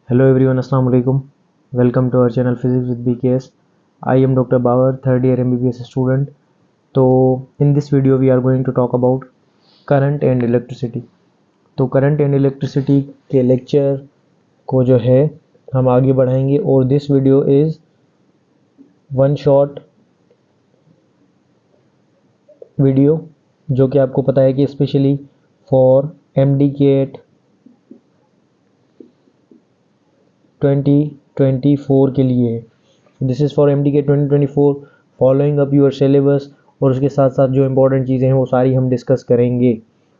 Hello everyone, Assalamu alaikum. Welcome to our channel Physics with BKS. I am Dr. Bauer, third year MBBS student. तो in this video we are going to talk about current and electricity. तो current and electricity के lecture को जो है हम आगे बढ़ाएंगे और this video is one shot video जो कि आपको पता है कि स्पेशली फॉर MDCAT 2024 के लिए है। This is for MDCAT 2024 following up your syllabus, और उसके साथ साथ जो इम्पोर्टेंट चीज़ें हैं वो सारी हम डिस्कस करेंगे।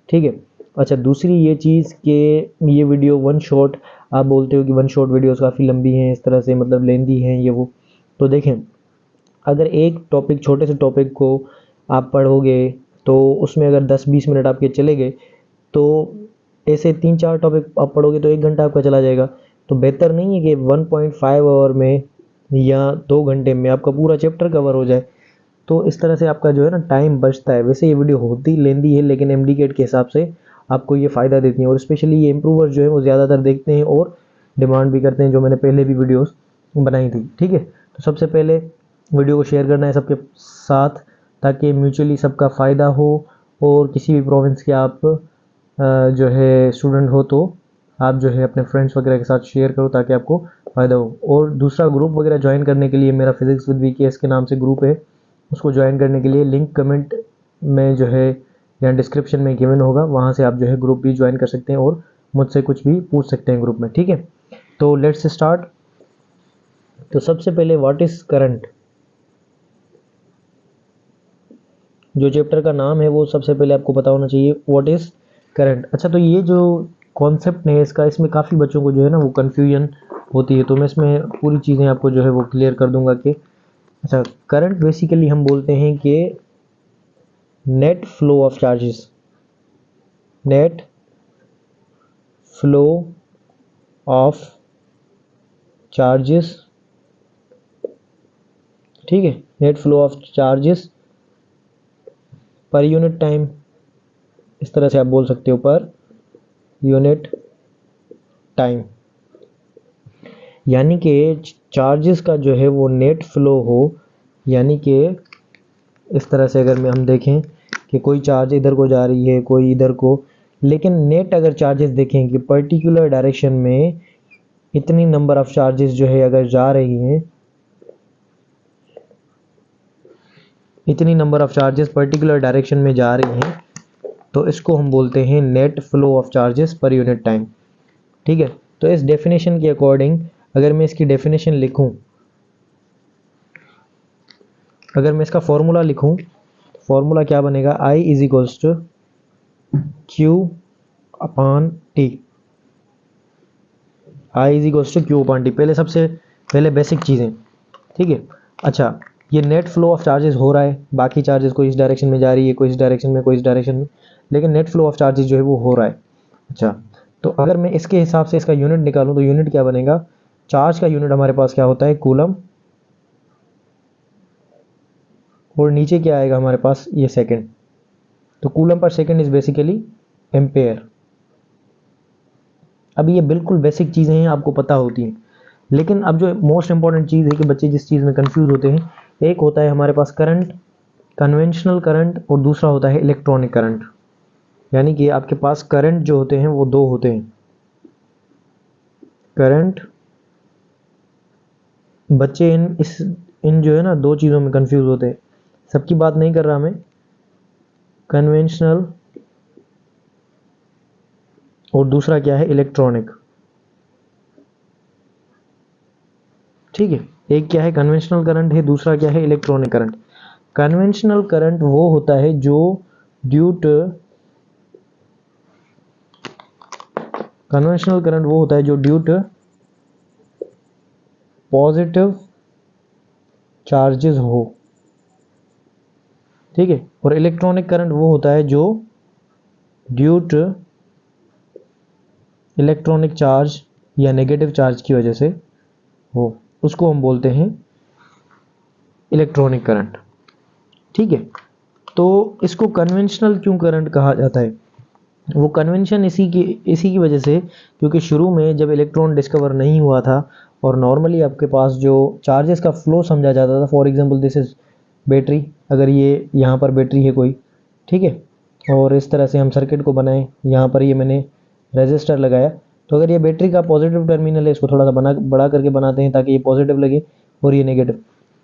ठीक है। अच्छा, दूसरी ये चीज़ कि ये वीडियो वन शॉट, आप बोलते हो कि वन शॉट वीडियोस काफ़ी लंबी हैं, इस तरह से मतलब लेंदी हैं ये वो। तो देखें, अगर एक टॉपिक, छोटे से टॉपिक को आप पढ़ोगे तो उसमें अगर 10-20 मिनट आपके चले गए, तो ऐसे 3-4 टॉपिक आप पढ़ोगे तो 1 घंटा आपका चला जाएगा। तो बेहतर नहीं है कि 1.5 आवर में या 2 घंटे में आपका पूरा चैप्टर कवर हो जाए। तो इस तरह से आपका जो है ना टाइम बचता है। वैसे ये वीडियो होती लेंदी है, लेकिन MDCAT के हिसाब से आपको ये फ़ायदा देती है, और स्पेशली ये इम्प्रूवर्स जो है वो ज़्यादातर देखते हैं और डिमांड भी करते हैं, जो मैंने पहले भी वीडियोस बनाई थी। ठीक है। तो सबसे पहले वीडियो को शेयर करना है सबके साथ, ताकि म्यूचुअली सबका फ़ायदा हो, और किसी भी प्रोविंस के आप जो है स्टूडेंट हो तो आप जो है अपने फ्रेंड्स वगैरह के साथ शेयर करो ताकि आपको फ़ायदा हो। और दूसरा ग्रुप वगैरह ज्वाइन करने के लिए मेरा फिजिक्स विद BKS के नाम से ग्रुप है, उसको ज्वाइन करने के लिए लिंक कमेंट में जो है या डिस्क्रिप्शन में गिवन होगा, वहाँ से आप जो है ग्रुप भी ज्वाइन कर सकते हैं और मुझसे कुछ भी पूछ सकते हैं ग्रुप में। ठीक है। तो लेट्स स्टार्ट। तो सबसे पहले व्हाट इज़ करंट, जो चैप्टर का नाम है वो सबसे पहले आपको पता होना चाहिए, व्हाट इज़ करंट। अच्छा, तो ये जो कॉन्सेप्ट है इसका, इसमें काफ़ी बच्चों को जो है ना वो कन्फ्यूजन होती है, तो मैं इसमें पूरी चीज़ें आपको जो है वो क्लियर कर दूंगा कि अच्छा, करंट बेसिकली हम बोलते हैं कि net flow of charges, net flow of charges. ठीक है, net flow of charges per unit time, इस तरह से आप बोल सकते हो, पर यूनिट टाइम। यानी कि चार्जेस का जो है वो नेट फ्लो हो, यानी कि इस तरह से अगर हम देखें कि कोई चार्ज इधर को जा रही है, कोई इधर को, लेकिन नेट अगर चार्जेस देखें कि पर्टिकुलर डायरेक्शन में इतनी नंबर ऑफ चार्जेस जो है अगर जा रही हैं, इतनी number of charges particular direction में जा रही हैं, तो इसको हम बोलते हैं net flow of charges per unit time. ठीक है। तो इस डेफिनेशन के अकॉर्डिंग अगर मैं इसकी डेफिनेशन लिखूं, अगर मैं इसका फॉर्मूला लिखूं, फॉर्मूला क्या बनेगा, I is equals to Q upon T। I is equals to Q upon T, पहले सबसे पहले बेसिक चीज़ें। ठीक है। अच्छा, ये नेट फ्लो ऑफ चार्जेस हो रहा है, बाकी चार्जेस कोई इस डायरेक्शन में जा रही है, कोई इस डायरेक्शन में, कोई इस डायरेक्शन में, लेकिन नेट फ्लो ऑफ चार्जेस जो है वो हो रहा है। अच्छा, तो अगर मैं इसके हिसाब से इसका यूनिट निकालूं तो यूनिट क्या बनेगा, चार्ज का यूनिट हमारे पास क्या होता है, कूलम, और नीचे क्या आएगा हमारे पास, ये सेकंड। तो coulomb per second is basically ampere. अब ये बिल्कुल बेसिक चीज़ें हैं, आपको पता होती हैं, लेकिन अब जो मोस्ट इंपॉर्टेंट चीज़ है कि बच्चे जिस चीज़ में कंफ्यूज होते हैं, एक होता है हमारे पास करंट, कन्वेंशनल करंट, और दूसरा होता है इलेक्ट्रॉनिक करंट। यानी कि आपके पास करंट जो होते हैं वो दो होते हैं। करंट, बच्चे इन जो है ना दो चीज़ों में कंफ्यूज होते हैं, सबकी बात नहीं कर रहा मैं। कन्वेंशनल और दूसरा क्या है, इलेक्ट्रॉनिक। ठीक है, एक क्या है कन्वेंशनल करंट है, दूसरा क्या है इलेक्ट्रॉनिक करंट। कन्वेंशनल करंट वो होता है जो ड्यू टू, कन्वेंशनल करंट वो होता है जो ड्यू टू पॉजिटिव चार्जेस हो। ठीक है। और इलेक्ट्रॉनिक करंट वो होता है जो ड्यू टू इलेक्ट्रॉनिक चार्ज या नेगेटिव चार्ज की वजह से हो, उसको हम बोलते हैं इलेक्ट्रॉनिक करंट। ठीक है। तो इसको कन्वेंशनल क्यों करंट कहा जाता है, वो कन्वेंशन इसी की वजह से, क्योंकि शुरू में जब इलेक्ट्रॉन डिस्कवर नहीं हुआ था और नॉर्मली आपके पास जो चार्जेस का फ्लो समझा जाता था, for example this is battery, अगर ये यहाँ पर बैटरी है कोई, ठीक है, और इस तरह से हम सर्किट को बनाएं, यहाँ पर ये मैंने रेजिस्टर लगाया, तो अगर ये बैटरी का पॉजिटिव टर्मिनल है, इसको थोड़ा सा बड़ा करके बनाते हैं ताकि ये पॉजिटिव लगे और ये नेगेटिव,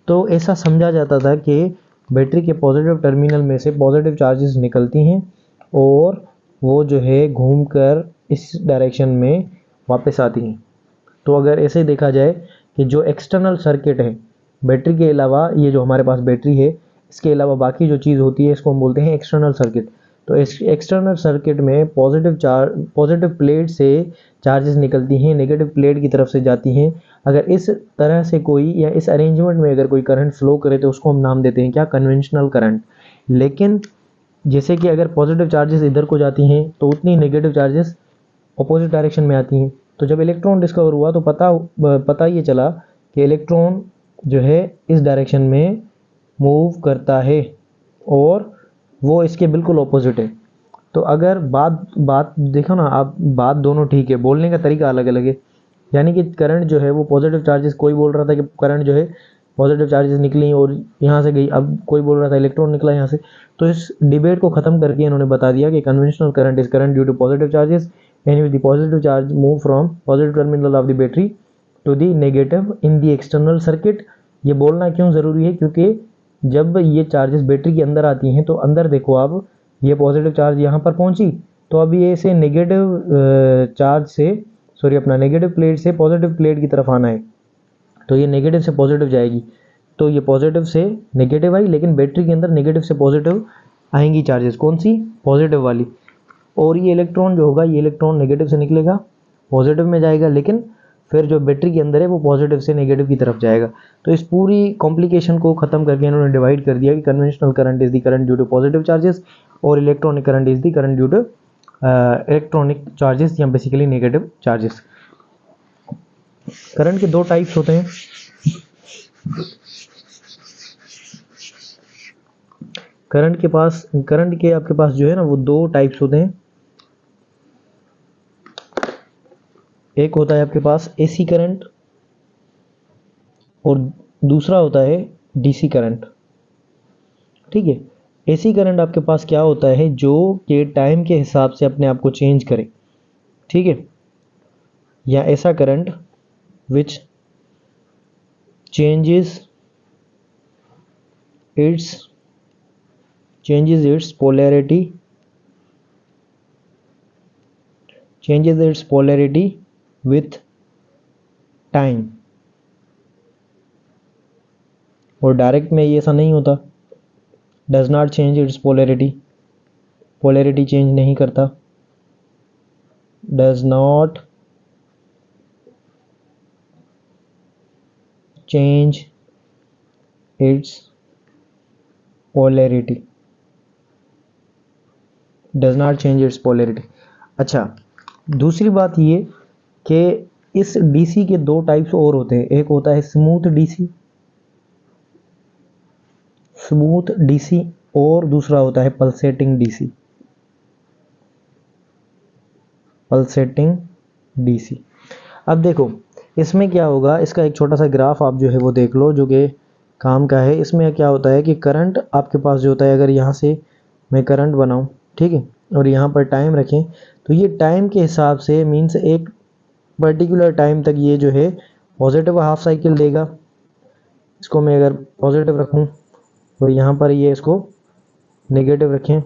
तो ऐसा समझा जाता था कि बैटरी के पॉजिटिव टर्मिनल में से पॉजिटिव चार्जेस निकलती हैं और वो जो है घूमकर इस डायरेक्शन में वापस आती हैं। तो अगर ऐसे देखा जाए कि जो एक्सटर्नल सर्किट है बैटरी के अलावा, ये जो हमारे पास बैटरी है इसके अलावा बाकी जो चीज़ होती है इसको हम बोलते हैं एक्सटर्नल सर्किट। तो इस एक्सटर्नल सर्किट में पॉजिटिव प्लेट से चार्जेस निकलती हैं, नेगेटिव प्लेट की तरफ से जाती हैं। अगर इस तरह से कोई या इस अरेंजमेंट में अगर कोई करंट फ्लो करे तो उसको हम नाम देते हैं क्या, कन्वेंशनल करंट। लेकिन जैसे कि अगर पॉजिटिव चार्जेस इधर को जाती हैं तो उतनी नेगेटिव चार्जेस अपोजिट डायरेक्शन में आती हैं। तो जब इलेक्ट्रॉन डिस्कवर हुआ तो पता ये चला कि इलेक्ट्रॉन जो है इस डायरेक्शन में मूव करता है और वो इसके बिल्कुल ऑपोजिट है। तो अगर बात देखो ना आप, बात दोनों ठीक है, बोलने का तरीका अलग अलग है। यानी कि करंट जो है वो पॉजिटिव चार्जेस, कोई बोल रहा था कि करंट जो है पॉजिटिव चार्जेस निकली और यहाँ से गई, अब कोई बोल रहा था इलेक्ट्रॉन निकला यहाँ से। तो इस डिबेट को ख़त्म करके इन्होंने बता दिया कि conventional current is current due to positive charges and with the positive charge move from positive terminal of the battery to the negative in the external circuit. ये बोलना क्यों ज़रूरी है, क्योंकि जब ये चार्जेस बैटरी के अंदर आती हैं तो अंदर देखो आप, ये पॉजिटिव चार्ज यहाँ पर पहुँची, तो अब ये इसे नेगेटिव चार्ज से, सॉरी अपना नेगेटिव प्लेट से पॉजिटिव प्लेट की तरफ आना है, तो ये नेगेटिव से पॉजिटिव जाएगी। तो ये पॉजिटिव से नेगेटिव आई, लेकिन बैटरी के अंदर नेगेटिव से पॉजिटिव आएंगी चार्जेस, कौन सी, पॉजिटिव वाली। और ये इलेक्ट्रॉन जो होगा, ये इलेक्ट्रॉन नेगेटिव से निकलेगा पॉजिटिव में जाएगा, लेकिन फिर जो बैटरी के अंदर है वो पॉजिटिव से नेगेटिव की तरफ जाएगा। तो इस पूरी कॉम्प्लिकेशन को ख़त्म करके इन्होंने डिवाइड कर दिया कि conventional current is the current due to positive charges और electronic current is the current due to electronic charges या बेसिकली नेगेटिव चार्जेस। करंट के दो टाइप्स होते हैं। करंट के आपके पास जो है ना वो दो टाइप्स होते हैं। एक होता है आपके पास एसी करंट और दूसरा होता है डीसी करंट। ठीक है, एसी करंट आपके पास क्या होता है, जो कि टाइम के हिसाब से अपने आप को चेंज करे, ठीक है, या ऐसा current which changes its polarity with time। और डायरेक्ट में ये ऐसा नहीं होता, does not change it's polarity change नहीं करता, does not change it's polarity, does not change it's polarity. अच्छा, दूसरी बात ये कि इस डीसी के दो टाइप्स और होते हैं। एक होता है स्मूथ डीसी और दूसरा होता है पल्सेटिंग डीसी। अब देखो इसमें क्या होगा, इसका एक छोटा सा ग्राफ आप जो है वो देख लो जो कि काम का है। इसमें क्या होता है कि करंट आपके पास जो होता है, अगर यहाँ से मैं करंट बनाऊँ, ठीक है, और यहाँ पर टाइम रखें, तो ये टाइम के हिसाब से मीन्स एक पर्टिकुलर टाइम तक ये जो है पॉजिटिव हाफ साइकिल देगा। इसको मैं अगर पॉजिटिव रखूँ और यहाँ पर ये इसको नेगेटिव रखें,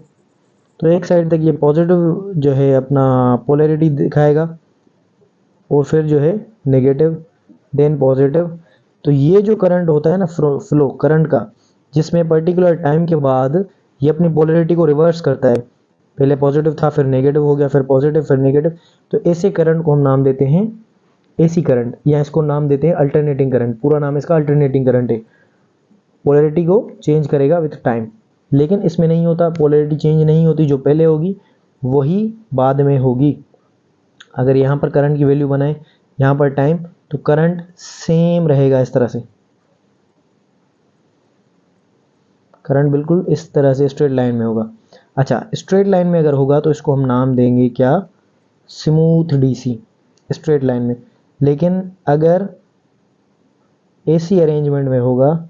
तो एक साइड तक ये पॉजिटिव जो है अपना पोलैरिटी दिखाएगा और फिर जो है नेगेटिव देन पॉजिटिव। तो ये जो करंट होता है ना, फ्लो करंट का, जिसमें पर्टिकुलर टाइम के बाद ये अपनी पोलैरिटी को रिवर्स करता है, पहले पॉजिटिव था फिर नेगेटिव हो गया, फिर पॉजिटिव फिर नेगेटिव, तो ऐसे करंट को हम नाम देते हैं एसी करंट, या इसको नाम देते हैं अल्टरनेटिंग करंट। पूरा नाम इसका अल्टरनेटिंग करंट है, पोलैरिटी को चेंज करेगा विथ टाइम। लेकिन इसमें नहीं होता, पोलैरिटी चेंज नहीं होती, जो पहले होगी वही बाद में होगी। अगर यहाँ पर करंट की वैल्यू बनाए, यहाँ पर टाइम, तो करंट सेम रहेगा, इस तरह से करंट बिल्कुल इस तरह से स्ट्रेट लाइन में होगा। अच्छा, स्ट्रेट लाइन में अगर होगा तो इसको हम नाम देंगे क्या, स्मूथ डीसी, स्ट्रेट लाइन में। लेकिन अगर एसी अरेंजमेंट में होगा,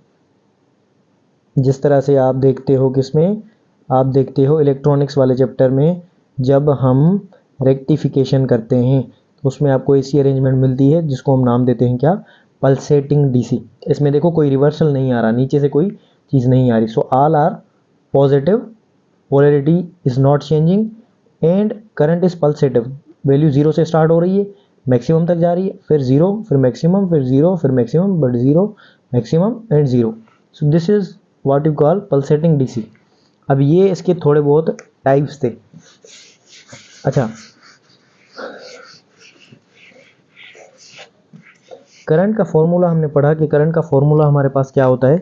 जिस तरह से आप देखते हो किसमें, आप देखते हो इलेक्ट्रॉनिक्स वाले चैप्टर में, जब हम रेक्टिफिकेशन करते हैं तो उसमें आपको एसी अरेंजमेंट मिलती है जिसको हम नाम देते हैं क्या, पल्सेटिंग डीसी। इसमें देखो कोई रिवर्सल नहीं आ रहा, नीचे से कोई चीज़ नहीं आ रही। So all are positive, polarity is not changing and current is pulsative. Value zero से स्टार्ट हो रही है, मैक्सिमम तक जा रही है, फिर जीरो, फिर मैक्सिमम, फिर जीरो, फिर maximum, but zero, maximum and zero. So this is what you call pulsating DC. अब ये इसके थोड़े बहुत टाइप्स थे। अच्छा, करंट का फॉर्मूला हमने पढ़ा कि करंट का फॉर्मूला हमारे पास क्या होता है।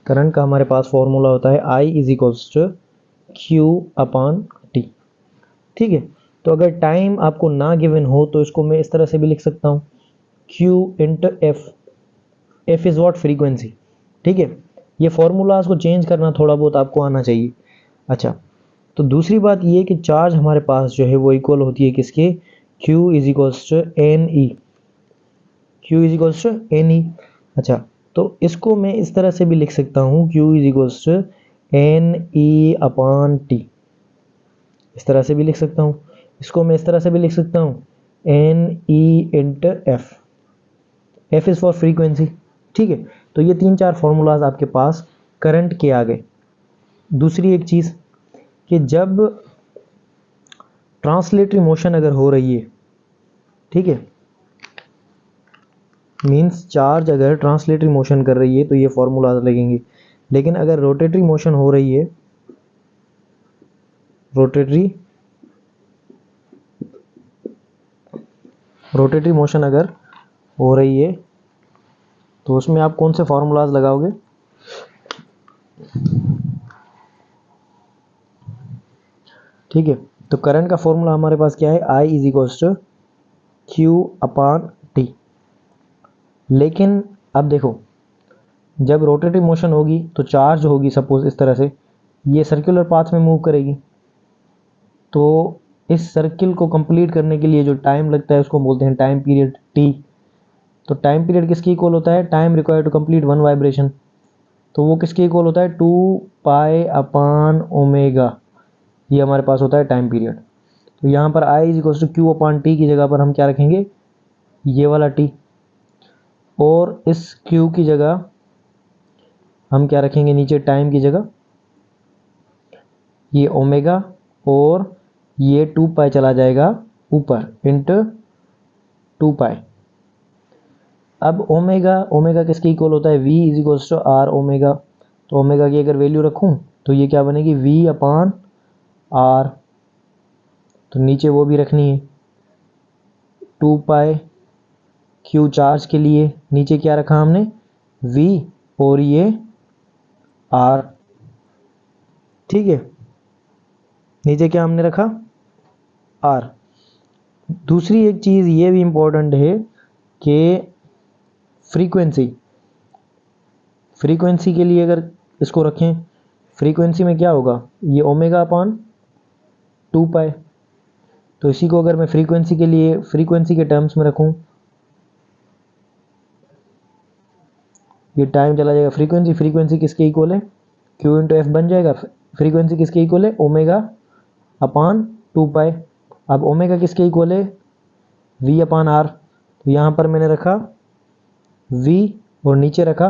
करंट का हमारे पास फॉर्मूला होता है I is equals to Q upon T. ठीक है, तो अगर टाइम आपको ना गिवन हो तो इसको मैं इस तरह से भी लिख सकता हूँ, Q into F. F is what, frequency. ठीक है, ये फॉर्मूलाज को चेंज करना थोड़ा बहुत आपको आना चाहिए। अच्छा, तो दूसरी बात ये कि चार्ज हमारे पास जो है वो इक्वल होती है किसके, Q is equals to N E. Q is equals to N E. अच्छा, तो इसको मैं इस तरह से भी लिख सकता हूँ, Q is equals to N E upon T. इस तरह से भी लिख सकता हूँ। इसको मैं इस तरह से भी लिख सकता हूँ, N E into F. F is for frequency. ठीक है, तो ये 3-4 फॉर्मूलाज आपके पास करंट के आ गए। दूसरी एक चीज़ कि जब ट्रांसलेटरी मोशन अगर हो रही है, ठीक है, मींस चार्ज अगर ट्रांसलेटरी मोशन कर रही है तो ये फॉर्मूलाज लगेंगे। लेकिन अगर रोटेटरी मोशन हो रही है, रोटेटरी मोशन अगर हो रही है तो उसमें आप कौन से फॉर्मूलाज लगाओगे, ठीक है। तो करंट का फॉर्मूला हमारे पास क्या है, I is equals to Q upon T. लेकिन अब देखो, जब रोटेटरी मोशन होगी तो चार्ज होगी सपोज इस तरह से, ये सर्कुलर पाथ में मूव करेगी, तो इस सर्किल को कंप्लीट करने के लिए जो टाइम लगता है उसको बोलते हैं टाइम पीरियड टी। तो टाइम पीरियड किसके इक्वल होता है, time required to complete one vibration, तो वो किसके इक्वल होता है, 2 पाई अपॉन ओमेगा। ये हमारे पास होता है टाइम पीरियड। तो यहाँ पर I is equal to Q upon T की जगह पर हम क्या रखेंगे, ये वाला टी, और इस Q की जगह हम क्या रखेंगे, नीचे टाइम की जगह ये ओमेगा, और ये 2 पाई चला जाएगा ऊपर इंटू 2 पाई। अब ओमेगा किसके इक्वल होता है, V is equal to R omega. तो ओमेगा की अगर वैल्यू रखूं तो ये क्या बनेगी, V अपॉन आर। तो नीचे वो भी रखनी है, 2 पाई क्यू चार्ज के लिए, नीचे क्या रखा हमने, V और ये R। ठीक है, नीचे क्या हमने रखा, R। दूसरी एक चीज़ ये भी इम्पोर्टेंट है कि फ्रीक्वेंसी के लिए अगर इसको रखें, फ्रीक्वेंसी में क्या होगा, ये ओमेगा अपॉन 2 पाई। तो इसी को अगर मैं फ्रीक्वेंसी के लिए फ्रीक्वेंसी के टर्म्स में रखूं, ये टाइम चला जाएगा, फ्रीक्वेंसी किसके इक्वल है, क्यू इंटू एफ बन जाएगा। फ्रीक्वेंसी किसके इक्वल है, ओमेगा अपॉन 2 पाई। अब ओमेगा किसके इक्वल है, V अपॉन आर। तो यहाँ पर मैंने रखा V और नीचे रखा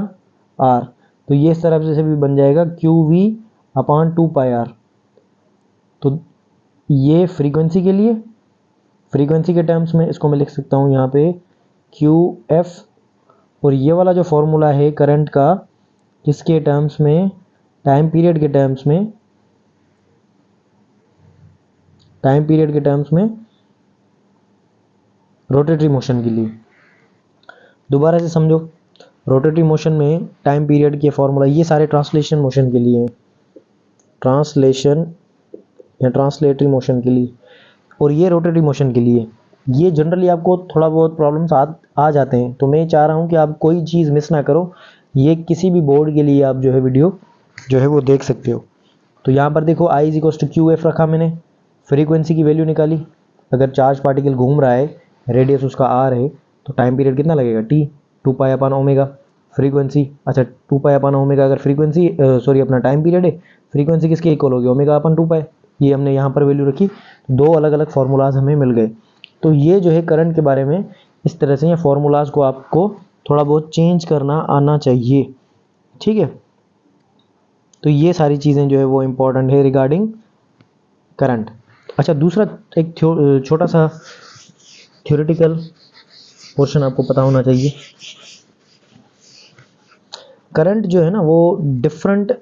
R, तो ये इस तरफ से भी बन जाएगा QV अपॉन 2 पाई आर। तो ये फ्रीक्वेंसी के लिए, फ्रीक्वेंसी के टर्म्स में इसको मैं लिख सकता हूँ यहाँ पे QF, और ये वाला जो फॉर्मूला है करंट का, किसके टर्म्स में, टाइम पीरियड के टर्म्स में, टाइम पीरियड के टर्म्स में रोटेटरी मोशन के लिए। दोबारा से समझो, रोटेटरी मोशन में टाइम पीरियड के फॉर्मूला, ये सारे ट्रांसलेशन मोशन के लिए हैं, ट्रांसलेशन या ट्रांसलेटरी मोशन के लिए, और ये रोटेटरी मोशन के लिए। ये जनरली आपको थोड़ा बहुत प्रॉब्लम्स आ जाते हैं, तो मैं चाह रहा हूँ कि आप कोई चीज़ मिस ना करो। ये किसी भी बोर्ड के लिए आप जो है वीडियो जो है वो देख सकते हो। तो यहाँ पर देखो I = QF रखा मैंने, फ्रीक्वेंसी की वैल्यू निकाली। अगर चार्ज पार्टिकल घूम रहा है, रेडियस उसका R है, तो टाइम पीरियड कितना लगेगा T, 2π/ω। फ्रीक्वेंसी, अच्छा 2π/ω अगर फ्रीक्वेंसी सॉरी अपना टाइम पीरियड है, फ्रीक्वेंसी किसके इक्वल होगी, ω/2π। ये हमने यहाँ पर वैल्यू रखी, दो अलग अलग फार्मूलाज हमें मिल गए। तो ये जो है करंट के बारे में इस तरह से, ये फार्मूलाज को आपको थोड़ा बहुत चेंज करना आना चाहिए, ठीक है। तो ये सारी चीज़ें जो है वो इम्पोर्टेंट है रिगार्डिंग करंट। अच्छा, दूसरा एक छोटा सा थ्योरेटिकल पोर्शन आपको पता होना चाहिए। करंट जो है ना वो डिफरेंट,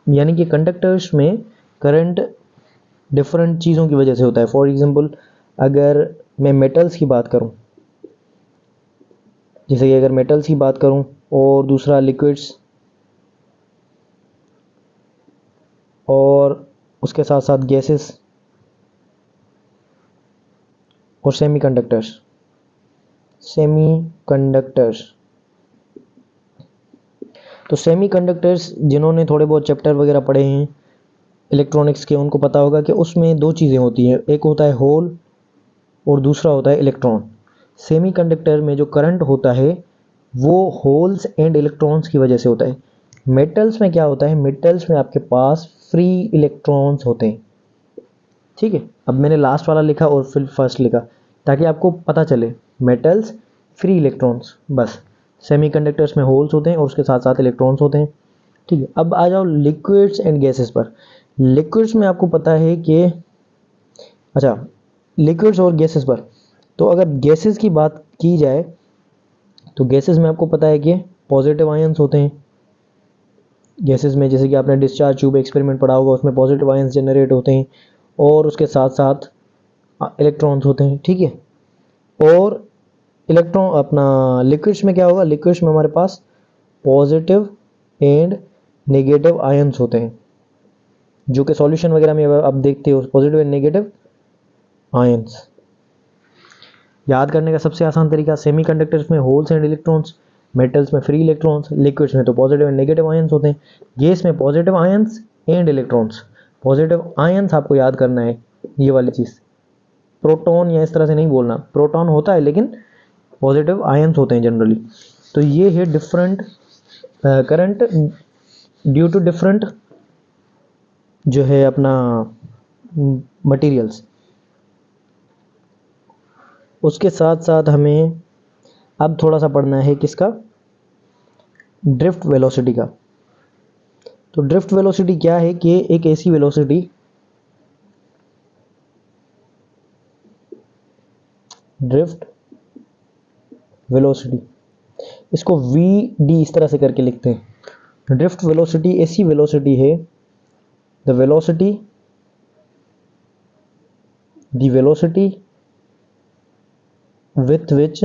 यानी कि कंडक्टर्स में करंट डिफरेंट चीज़ों की वजह से होता है। फॉर एग्जांपल अगर मैं मेटल्स की बात करूं, जैसे कि अगर मेटल्स की बात करूं, और दूसरा लिक्विड्स, और उसके साथ साथ गैसेस और सेमीकंडक्टर्स। तो सेमीकंडक्टर्स जिन्होंने थोड़े बहुत चैप्टर वगैरह पढ़े हैं इलेक्ट्रॉनिक्स के, उनको पता होगा कि उसमें दो चीज़ें होती हैं, एक होता है होल और दूसरा होता है इलेक्ट्रॉन। सेमीकंडक्टर में जो करंट होता है वो होल्स एंड इलेक्ट्रॉन्स की वजह से होता है। मेटल्स में क्या होता है, मेटल्स में आपके पास फ्री इलेक्ट्रॉन्स होते हैं, ठीक है। अब मैंने लास्ट वाला लिखा और फिर फर्स्ट लिखा ताकि आपको पता चले, मेटल्स फ्री इलेक्ट्रॉन्स, बस। सेमीकंडक्टर्स में होल्स होते हैं और उसके साथ साथ इलेक्ट्रॉन्स होते हैं, ठीक है। अब आ जाओ लिक्विड्स एंड गैसेस पर। लिक्विड्स में आपको पता है कि, अच्छा लिक्विड्स और गैसेस पर, तो अगर गैसेस की बात की जाए तो गैसेस में आपको पता है कि पॉजिटिव आयंस होते हैं। गैसेस में जैसे कि आपने डिस्चार्ज ट्यूब एक्सपेरिमेंट पढ़ा होगा, उसमें पॉजिटिव आयंस जनरेट होते हैं और उसके साथ साथ इलेक्ट्रॉन्स होते हैं, ठीक है। और इलेक्ट्रॉन अपना लिक्विड्स में क्या होगा, लिक्विड्स में हमारे पास पॉजिटिव एंड नेगेटिव आयंस होते हैं, जो कि सॉल्यूशन वगैरह में आप देखते हो, पॉजिटिव एंड नेगेटिव आयंस। याद करने का सबसे आसान तरीका, सेमीकंडक्टर्स में होल्स एंड इलेक्ट्रॉन्स, मेटल्स में फ्री इलेक्ट्रॉन्स, लिक्विड्स में तो पॉजिटिव एंड नेगेटिव आयंस होते हैं, गैस में positive ions and electrons. Positive ions आपको याद करना है, ये वाली चीज़, प्रोटॉन या इस तरह से नहीं बोलना, प्रोटॉन होता है लेकिन पॉजिटिव आयंस होते हैं जनरली। तो ये है different current due to different जो है अपना मटेरियल्स। उसके साथ साथ हमें अब थोड़ा सा पढ़ना है किसका, ड्रिफ्ट वेलोसिटी का। तो ड्रिफ्ट वेलोसिटी क्या है कि एक ऐसी वेलोसिटी, ड्रिफ्ट वेलोसिटी, इसको वी इस तरह से करके लिखते हैं। ड्रिफ्ट वेलोसिटी ऐसी वेलोसिटी है, the velocity with which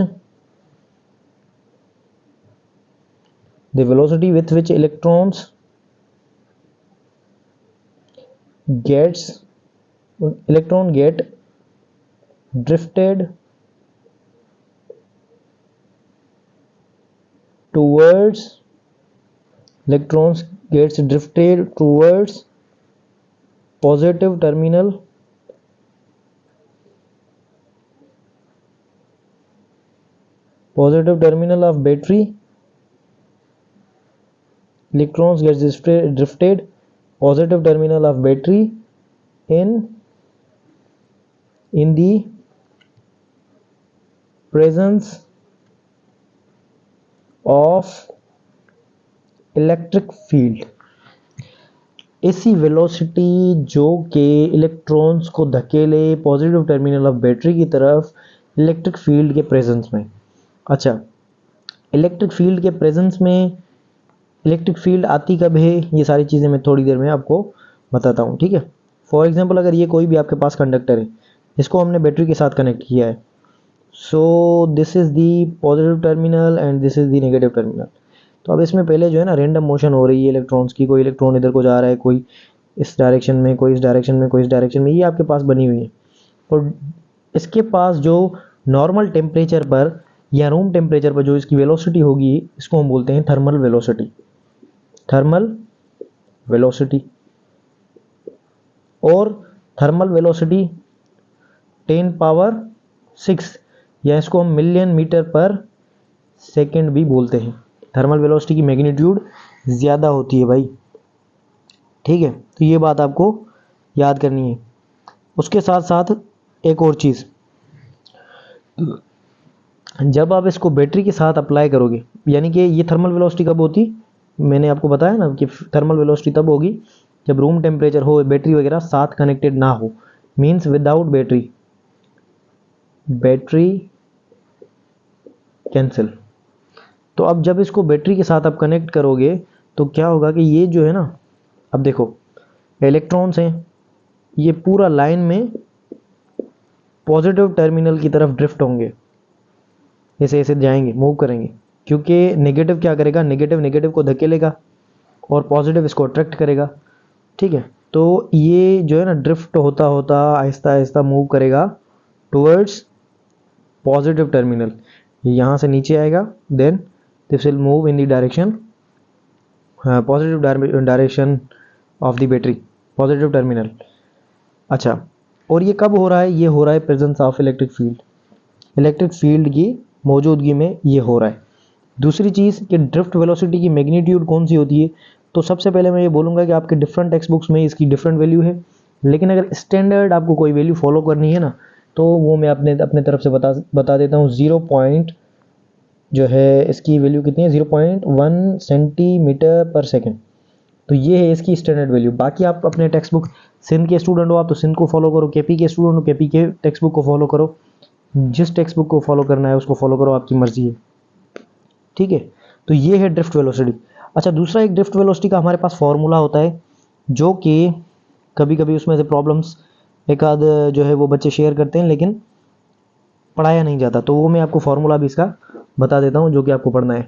electrons get drifted towards positive terminal of battery. Electrons get drifted positive terminal of battery in the presence of electric field. ऐसी वेलोसिटी जो कि इलेक्ट्रॉन्स को धकेले पॉजिटिव टर्मिनल ऑफ बैटरी की तरफ electric field के presence में। अच्छा, electric field के प्रेजेंस में इलेक्ट्रिक फील्ड आती कब है, ये सारी चीज़ें मैं थोड़ी देर में आपको बताता हूँ, ठीक है। फॉर एग्जांपल अगर ये कोई भी आपके पास कंडक्टर है, इसको हमने बैटरी के साथ कनेक्ट किया है, so this is the positive terminal and this is the negative terminal. तो अब इसमें पहले जो है ना रैंडम मोशन हो रही है इलेक्ट्रॉन्स की, कोई इलेक्ट्रॉन इधर को जा रहा है, कोई इस डायरेक्शन में, कोई इस डायरेक्शन में, कोई इस डायरेक्शन में, ये आपके पास बनी हुई है। और इसके पास जो नॉर्मल टेम्परेचर पर या रूम टेम्परेचर पर जो इसकी वेलोसिटी होगी, इसको हम बोलते हैं थर्मल वेलोसिटी। थर्मल वेलोसिटी, और थर्मल वेलोसिटी 10 पावर 6, या इसको हम मिलियन मीटर पर सेकेंड भी बोलते हैं। थर्मल वेलोसिटी की मैग्नीट्यूड ज़्यादा होती है भाई, ठीक है। तो ये बात आपको याद करनी है। उसके साथ साथ एक और चीज़, जब आप इसको बैटरी के साथ अप्लाई करोगे, यानी कि ये थर्मल वेलोसिटी कब होती, मैंने आपको बताया ना कि थर्मल वेलोसिटी तब होगी जब रूम टेम्परेचर हो, बैटरी वगैरह साथ कनेक्टेड ना हो, means without battery, battery cancel. तो अब जब इसको बैटरी के साथ आप कनेक्ट करोगे तो क्या होगा कि ये जो है ना, अब देखो इलेक्ट्रॉन्स हैं, ये पूरा लाइन में पॉजिटिव टर्मिनल की तरफ ड्रिफ्ट होंगे, ऐसे ऐसे जाएंगे, मूव करेंगे, क्योंकि नेगेटिव क्या करेगा, नेगेटिव नेगेटिव को धकेलेगा और पॉजिटिव इसको अट्रैक्ट करेगा, ठीक है। तो ये जो है ना ड्रिफ्ट होता होता आहिस्ता आहिस्ता मूव करेगा टुवर्ड्स पॉजिटिव टर्मिनल, यहाँ से नीचे आएगा, then this will move in the direction, positive direction of the battery, positive terminal. अच्छा, और ये कब हो रहा है, ये हो रहा है presence of electric field, electric field की मौजूदगी में ये हो रहा है। दूसरी चीज़ कि ड्रिफ्ट वेलोसिटी की मैग्नीट्यूड कौन सी होती है, तो सबसे पहले मैं ये बोलूँगा कि आपके डिफरेंट टेक्स्ट बुक्स में इसकी डिफरेंट वैल्यू है, लेकिन अगर स्टैंडर्ड आपको कोई वैल्यू फॉलो करनी है ना, तो वो मैं अपने तरफ से बता देता हूँ। 0 पॉइंट जो है इसकी वैल्यू कितनी है, 0.1 सेंटीमीटर पर सेकेंड। तो ये है इसकी स्टैंडर्ड वैल्यू। बाकी आप अपने टेक्स्ट बुक, सिंध के स्टूडेंट हो आप तो सिंध को फॉलो करो, केपी के स्टूडेंट हो केपी के टेक्स्ट बुक को फॉलो करो, जिस टेक्स्ट बुक को फॉलो करना है उसको फॉलो करो, आपकी मर्जी है, ठीक है। तो ये है ड्रिफ्ट वेलोसिटी। अच्छा, दूसरा एक ड्रिफ्ट वेलोसिटी का हमारे पास फॉर्मूला होता है, जो कि कभी कभी उसमें से प्रॉब्लम्स एक आध जो है वो बच्चे शेयर करते हैं, लेकिन पढ़ाया नहीं जाता, तो वो मैं आपको फॉर्मूला भी इसका बता देता हूँ जो कि आपको पढ़ना है,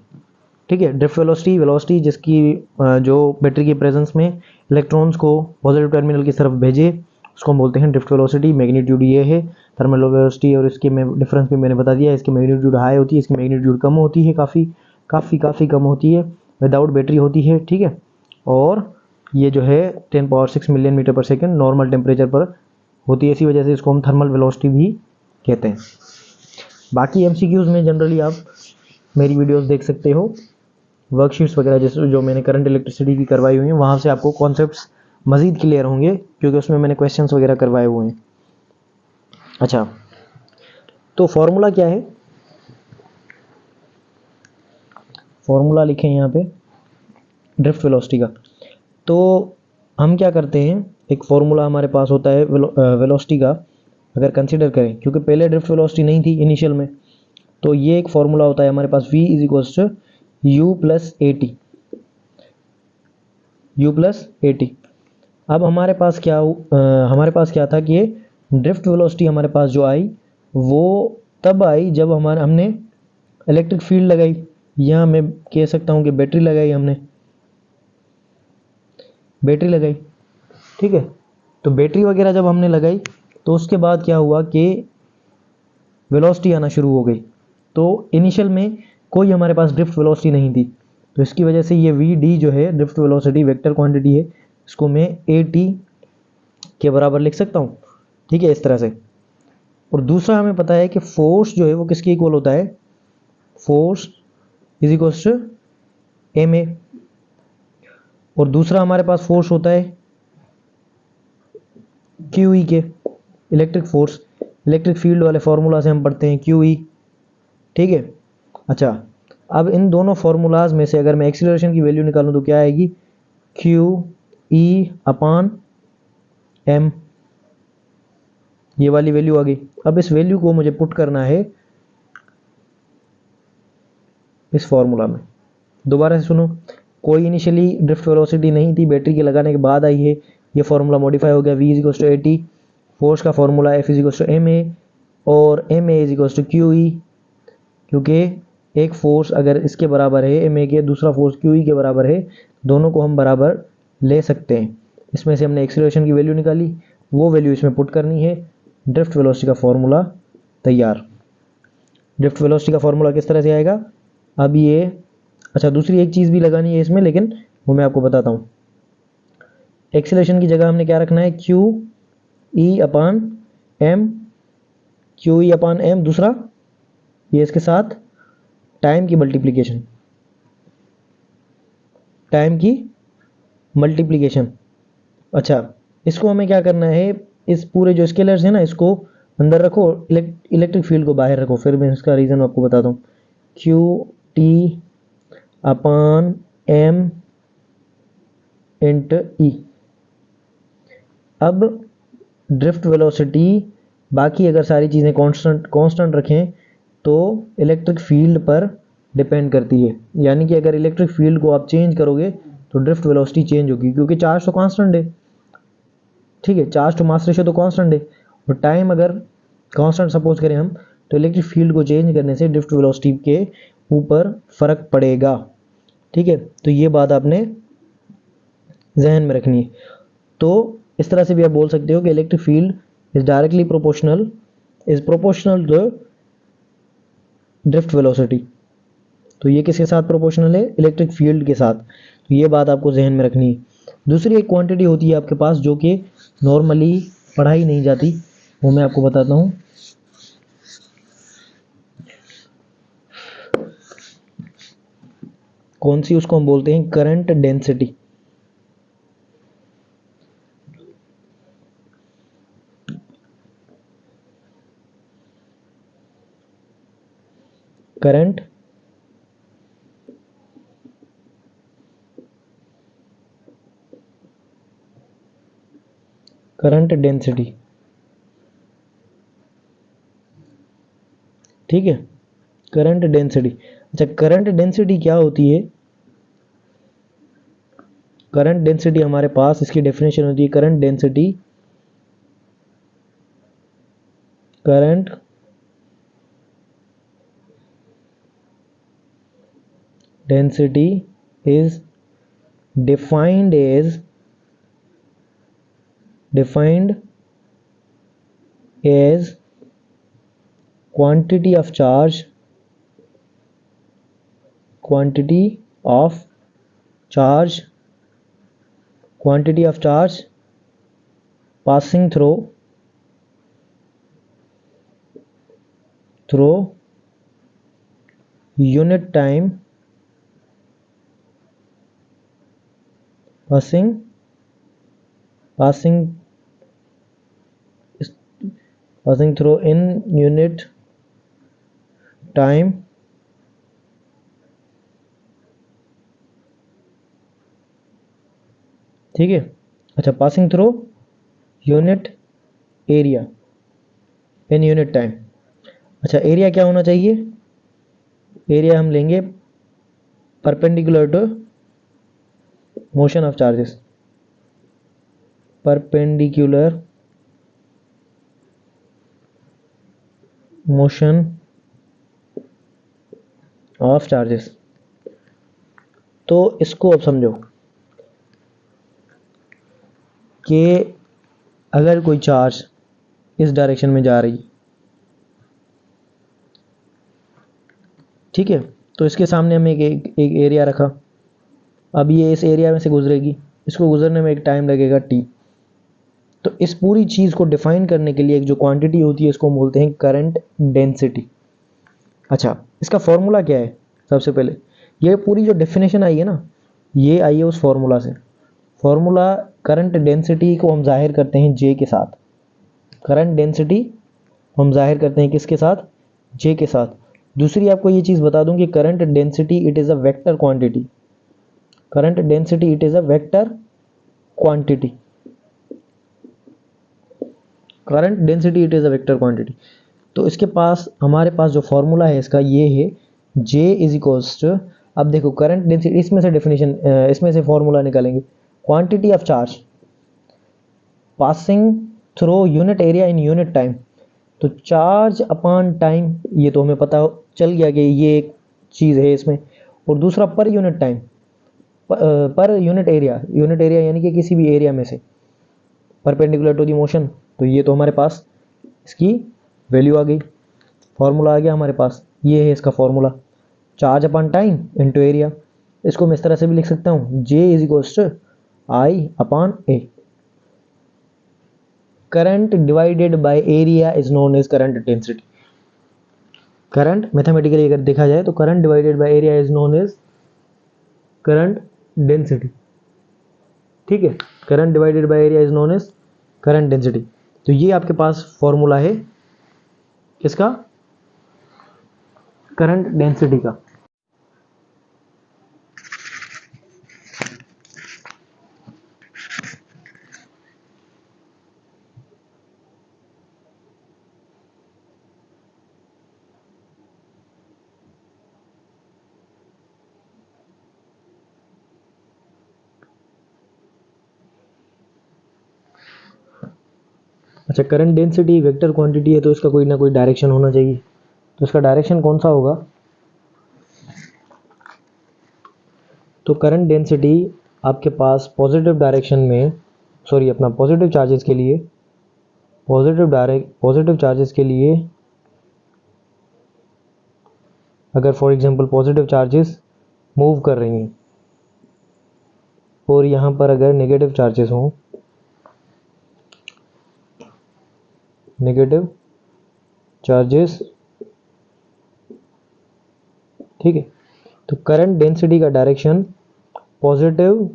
ठीक है। ड्रिफ्ट वेलोसिटी, वेलोसिटी जिसकी जो बैटरी के प्रेजेंस में इलेक्ट्रॉन्स को पॉजिटिव टर्मिनल की तरफ भेजे, उसको हम बोलते हैं ड्रिफ्ट वेलोसिटी। मैग्नीट्यूड ये है, थर्मल वेलोसिटी और इसके में डिफरेंस भी मैंने बता दिया, इसकी मैग्नीट्यूड हाई होती है, इसकी मैग्नीट्यूड कम होती है, काफ़ी कम होती है, विदाउट बैटरी होती है, ठीक है। और ये जो है 10 पावर 6 मिलियन मीटर पर सेकेंड नॉर्मल टेम्परेचर पर होती है, इसी वजह से इसको हम थर्मल वेलोसिटी भी कहते हैं। बाकी एमसीक्यूज़ में जनरली आप मेरी वीडियोस देख सकते हो, वर्कशीट्स वगैरह जैसे जो मैंने करंट इलेक्ट्रिसिटी की करवाई हुई हैं, वहाँ से आपको कॉन्सेप्ट्स मज़ीद क्लियर होंगे, क्योंकि उसमें मैंने क्वेश्चंस वगैरह करवाए हुए हैं। अच्छा, तो फॉर्मूला क्या है, फॉर्मूला लिखें यहाँ पे ड्रिफ्ट वेलोसिटी का। तो हम क्या करते हैं, एक फॉर्मूला हमारे पास होता है वेलोसिटी का, अगर कंसिडर करें, क्योंकि पहले ड्रिफ्ट वेलोसिटी नहीं थी इनिशियल में, तो ये एक फॉर्मूला होता है हमारे पास, v is equals to U plus A T. अब हमारे पास क्या था कि ड्रिफ्ट वेलोसिटी हमारे पास जो आई वो तब आई जब हमने इलेक्ट्रिक फील्ड लगाई, या मैं कह सकता हूँ कि बैटरी लगाई, हमने बैटरी लगाई, ठीक है। तो बैटरी वगैरह जब हमने लगाई तो उसके बाद क्या हुआ कि वेलोसिटी आना शुरू हो गई। तो इनिशियल में कोई हमारे पास ड्रिफ्ट वेलोसिटी नहीं थी, तो इसकी वजह से ये वी डी जो है ड्रिफ्ट वेलोसिटी वेक्टर क्वांटिटी है, इसको मैं ए टी के बराबर लिख सकता हूँ, ठीक है, इस तरह से। और दूसरा हमें पता है कि फोर्स जो है वो किसके इक्वल होता है, force is equals to M A. और दूसरा हमारे पास फोर्स होता है क्यू ई के, इलेक्ट्रिक फोर्स, इलेक्ट्रिक फील्ड वाले फॉर्मूला से हम पढ़ते हैं क्यू ई, ठीक है। अच्छा, अब इन दोनों फार्मूलाज में से अगर मैं एक्सीलरेशन की वैल्यू निकालूं तो क्या आएगी, क्यू ई अपान एम, ये वाली वैल्यू आ गई। अब इस वैल्यू को मुझे पुट करना है इस फॉर्मूला में। दोबारा से सुनो, कोई इनिशियली ड्रिफ्ट वेलोसिटी नहीं थी, बैटरी के लगाने के बाद आई है, ये फार्मूला मॉडिफाई हो गया, v is equals to A T, force का formula f is equals to M A, और M A is equals to Q E, क्योंकि एक फोर्स अगर इसके बराबर है एम ए के, दूसरा फोर्स क्यू ई के बराबर है, दोनों को हम बराबर ले सकते हैं। इसमें से हमने एक्सीलरेशन की वैल्यू निकाली, वो वैल्यू इसमें पुट करनी है, ड्रिफ्ट वेलोसिटी का फॉर्मूला तैयार। ड्रिफ्ट वेलोसिटी का फॉर्मूला किस तरह से आएगा, अब ये, अच्छा दूसरी एक चीज़ भी लगानी है इसमें, लेकिन वो मैं आपको बताता हूँ। एक्सीलरेशन की जगह हमने क्या रखना है, क्यू ई अपान एम, क्यू ई अपान एम। दूसरा ये इसके साथ टाइम की मल्टीप्लिकेशन, टाइम की मल्टीप्लिकेशन। अच्छा, इसको हमें क्या करना है, इस पूरे जो स्केलर्स है ना इसको अंदर रखो, इलेक्ट्रिक फील्ड को बाहर रखो। फिर मैं इसका रीज़न आपको बताता हूँ। Q T upon M int ई। अब ड्रिफ्ट वेलोसिटी, बाकी अगर सारी चीज़ें कांस्टेंट रखें तो इलेक्ट्रिक फील्ड पर डिपेंड करती है। यानी कि अगर इलेक्ट्रिक फील्ड को आप चेंज करोगे तो ड्रिफ्ट वेलोसिटी चेंज होगी, क्योंकि चार्ज तो कांस्टेंट है। ठीक है, चार्ज टू मास रेशियो तो कांस्टेंट है, और टाइम अगर कांस्टेंट सपोज करें हम, तो इलेक्ट्रिक फील्ड को चेंज करने से ड्रिफ्ट वेलोसिटी के ऊपर फर्क पड़ेगा। ठीक है, तो ये बात आपने जहन में रखनी है। तो इस तरह से भी आप बोल सकते हो कि electric field is directly proportional to drift velocity. तो ये किसके साथ प्रोपोर्शनल है, इलेक्ट्रिक फील्ड के साथ। तो ये बात आपको जहन में रखनी है। दूसरी एक क्वांटिटी होती है आपके पास जो कि नॉर्मली पढ़ाई नहीं जाती, वो मैं आपको बताता हूँ। कौन सी, उसको हम बोलते हैं करंट डेंसिटी। Current density. ठीक है, करंट डेंसिटी। अच्छा, करंट डेंसिटी क्या होती है? करंट डेंसिटी हमारे पास इसकी डेफिनेशन होती है, current density, current density is defined as quantity of charge passing through unit time, passing through in unit time ठीक है। अच्छा, passing through unit area in unit time. अच्छा, एरिया क्या होना चाहिए? एरिया हम लेंगे perpendicular to motion of charges, perpendicular motion of charges. तो इसको अब समझो कि अगर कोई चार्ज इस डायरेक्शन में जा रही, ठीक है, तो इसके सामने हमने एक एरिया रखा। अब ये इस एरिया में से गुजरेगी, इसको गुजरने में एक टाइम लगेगा t। तो इस पूरी चीज़ को डिफाइन करने के लिए एक जो क्वांटिटी होती है इसको हम बोलते हैं करंट डेंसिटी। अच्छा, इसका फॉर्मूला क्या है? सबसे पहले ये पूरी जो डेफिनेशन आई है ना, ये आई है उस फॉर्मूला से। फॉर्मूला करंट डेंसिटी को हम जाहिर करते हैं J के साथ। करंट डेंसिटी हम जाहिर करते हैं किसके साथ? J के साथ। दूसरी आपको ये चीज़ बता दूं कि current density it is a vector quantity. Current density it is a vector quantity. Current density it is a vector quantity. तो इसके पास, हमारे पास जो फॉर्मूला है इसका ये है, J इज इक्वल्स टू, अब देखो करंट डेंसिटी, इसमें से डेफिनेशन, इसमें से फॉर्मूला निकालेंगे। Quantity of charge passing through unit area in unit time. तो चार्ज अपॉन टाइम, ये तो हमें पता चल गया कि ये एक चीज़ है इसमें। और दूसरा per unit time, per unit area यानी कि किसी भी एरिया में से परपेंडिकुलर टू दी मोशन। तो ये तो हमारे पास इसकी वैल्यू आ गई, फॉर्मूला आ गया हमारे पास। ये है इसका formula, charge upon time into area. इसको मैं इस तरह से भी लिख सकता हूँ, J is equals to I upon A. Current divided by area is known as current density. Current mathematically अगर देखा जाए तो current divided by area is known as current density. ठीक है, current divided by area is known as current density. तो ये आपके पास formula है किसका, करंट डेंसिटी का। अच्छा, करंट डेंसिटी वेक्टर क्वांटिटी है तो इसका कोई ना कोई डायरेक्शन होना चाहिए, तो इसका डायरेक्शन कौन सा होगा। तो करंट डेंसिटी आपके पास पॉजिटिव डायरेक्शन में, सॉरी अपना पॉजिटिव चार्जेस के लिए, पॉजिटिव चार्जेस के लिए अगर for example positive charges move कर रही हैं और यहाँ पर अगर नेगेटिव चार्जेस हों, नेगेटिव चार्जेस, ठीक है, तो करंट डेंसिटी का डायरेक्शन पॉजिटिव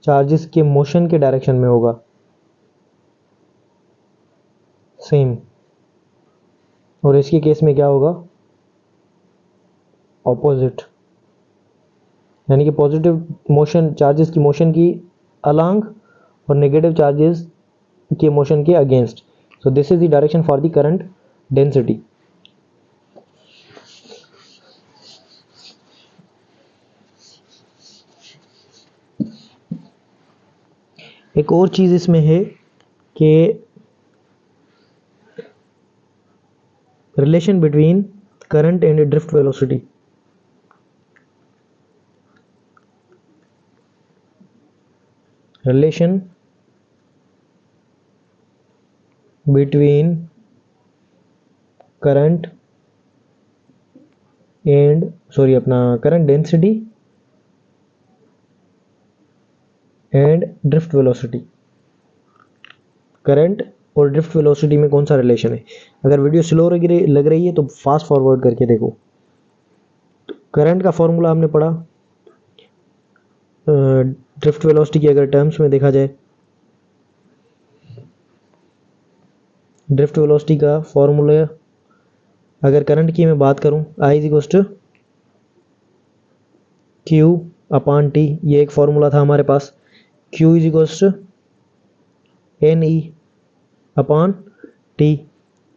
चार्जेस के मोशन के डायरेक्शन में होगा, सेम। और इसके केस में क्या होगा, ऑपोजिट, यानी कि पॉजिटिव मोशन चार्जेस की मोशन की अलोंग और नेगेटिव चार्जेस के मोशन के against. So this is the direction for the current density. एक और चीज इसमें है कि relation between current and drift velocity. Relation between current and अपना current density and drift velocity. Current और ड्रिफ्ट वेलोसिटी में कौन सा रिलेशन है। अगर वीडियो स्लो लग रही है तो फास्ट फॉरवर्ड करके देखो। तो करंट का फॉर्मूला हमने पढ़ा, ड्रिफ्ट वेलोसिटी की अगर टर्म्स में देखा जाए, ड्रिफ्ट वेलोसिटी का फॉर्मूला अगर करंट की मैं बात करूं, I is equals to Q upon T, ये एक फॉर्मूला था हमारे पास। Q is equals to N E upon T,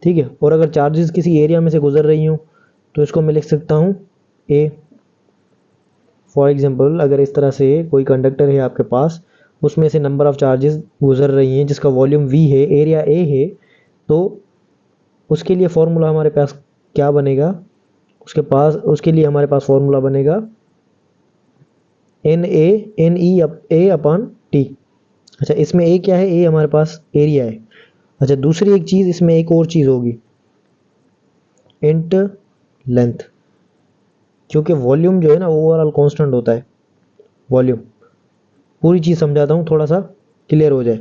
ठीक है। और अगर चार्जेस किसी एरिया में से गुजर रही हूँ तो इसको मैं लिख सकता हूँ ए। फॉर एग्जांपल अगर इस तरह से कोई कंडक्टर है आपके पास, उसमें से नंबर ऑफ चार्जेस गुजर रही हैं जिसका वॉल्यूम वी है, एरिया ए है, तो उसके लिए फॉर्मूला हमारे पास क्या बनेगा, उसके लिए हमारे पास फॉर्मूला बनेगा एन ई ए अपॉन टी। अच्छा, इसमें ए क्या है, ए हमारे पास एरिया है। अच्छा, दूसरी एक चीज़ इसमें एक और चीज़ होगी, इंट लेंथ, क्योंकि वॉल्यूम जो है ना ओवरऑल कांस्टेंट होता है। वॉल्यूम, पूरी चीज़ समझाता हूँ थोड़ा सा क्लियर हो जाए।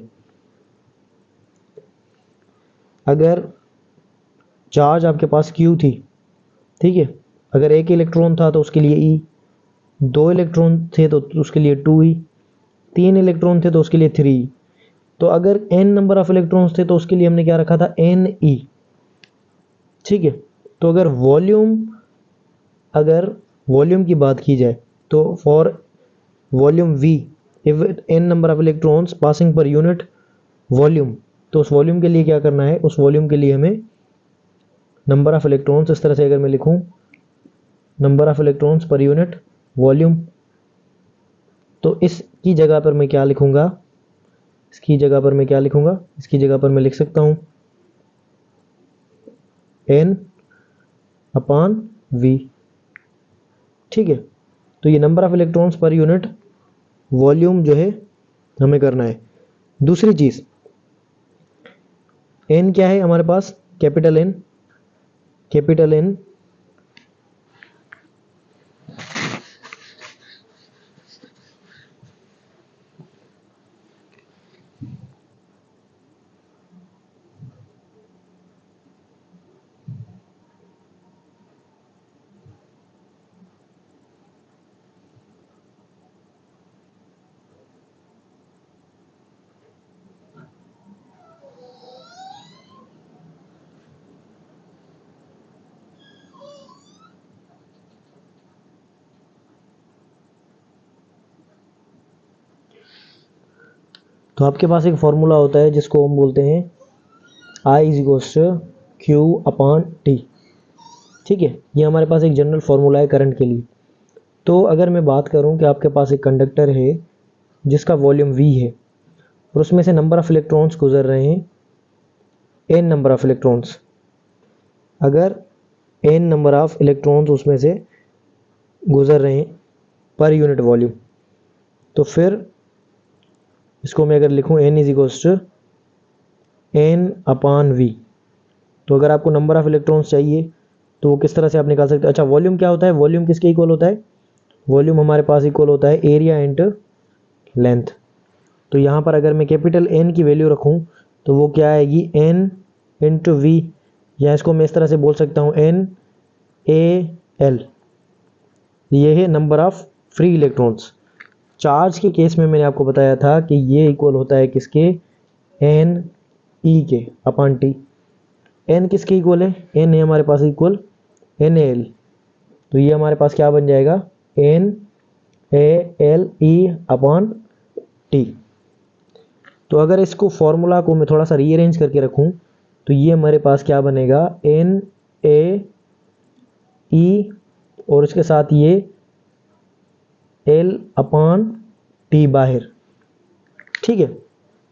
अगर चार्ज आपके पास क्यू थी, ठीक है, अगर एक इलेक्ट्रॉन था तो उसके लिए ई, दो इलेक्ट्रॉन थे तो उसके लिए टू ई, तीन इलेक्ट्रॉन थे तो उसके लिए थ्री। तो अगर एन नंबर ऑफ इलेक्ट्रॉन्स थे तो उसके लिए हमने क्या रखा था, एन ई, ठीक है। तो अगर वॉल्यूम की बात की जाए तो for volume V, if N number of electrons passing per unit volume, तो उस वॉल्यूम के लिए क्या करना है, उस वॉल्यूम के लिए हमें नंबर ऑफ इलेक्ट्रॉन्स, इस तरह से अगर मैं लिखूं नंबर ऑफ इलेक्ट्रॉन्स पर यूनिट वॉल्यूम, तो इसकी जगह पर मैं क्या लिखूंगा, इसकी जगह पर मैं लिख सकता हूं एन अपॉन वी, ठीक है। तो ये नंबर ऑफ इलेक्ट्रॉन्स पर यूनिट वॉल्यूम जो है हमें करना है। दूसरी चीज, एन क्या है हमारे पास, कैपिटल एन, तो आपके पास एक फॉर्मूला होता है जिसको हम बोलते हैं I is equals to Q upon T. ठीक है, ये हमारे पास एक जनरल फार्मूला है करंट के लिए। तो अगर मैं बात करूं कि आपके पास एक कंडक्टर है जिसका वॉल्यूम V है और उसमें से नंबर ऑफ इलेक्ट्रॉन्स गुजर रहे हैं n नंबर ऑफ इलेक्ट्रॉन्स, अगर n नंबर ऑफ इलेक्ट्रॉन्स उसमें से गुजर रहे हैं पर यूनिट वॉल्यूम, तो फिर इसको मैं अगर लिखूं n is equals to n upon v। तो अगर आपको नंबर ऑफ इलेक्ट्रॉन्स चाहिए तो वो किस तरह से आप निकाल सकते हैं। अच्छा, वॉल्यूम क्या होता है, वॉल्यूम किसके इक्वल होता है, वॉल्यूम हमारे पास इक्वल होता है एरिया इंटू लेंथ। तो यहाँ पर अगर मैं कैपिटल N की वैल्यू रखूँ तो वो क्या आएगी, N इंटू वी, या इसको मैं इस तरह से बोल सकता हूँ NaL। ये है number of free electrons. Charge के केस में मैंने आपको बताया था कि ये इक्वल होता है किसके, Ne के अपॉन टी। N किसके इक्वल है, N है हमारे पास इक्वल NaL। तो ये हमारे पास क्या बन जाएगा, NaLe अपॉन टी। तो अगर इसको फॉर्मूला को मैं थोड़ा सा रीअरेंज करके रखूं तो ये हमारे पास क्या बनेगा, NaE और इसके साथ ये L अपॉन टी बाहर। ठीक है,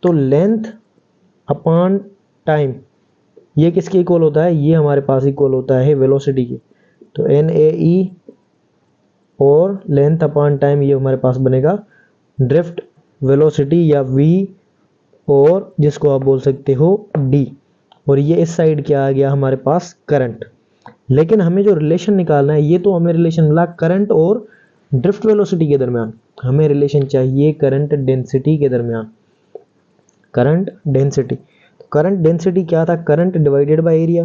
तो लेंथ अपॉन टाइम ये किसके इक्वल होता है, ये हमारे पास इक्वल होता है वेलोसिटी के। तो NaE और लेंथ अपॉन टाइम ये हमारे पास बनेगा ड्रिफ्ट वेलोसिटी या v, और जिसको आप बोल सकते हो d। और ये इस साइड क्या आ गया हमारे पास, करंट। लेकिन हमें जो रिलेशन निकालना है, ये तो हमें रिलेशन मिला करंट और ड्रिफ्ट वेलोसिटी के दरमियान, हमें रिलेशन चाहिए करंट डेंसिटी के दरमियान, करंट डेंसिटी। करंट डेंसिटी क्या था, करंट डिवाइडेड बाय एरिया।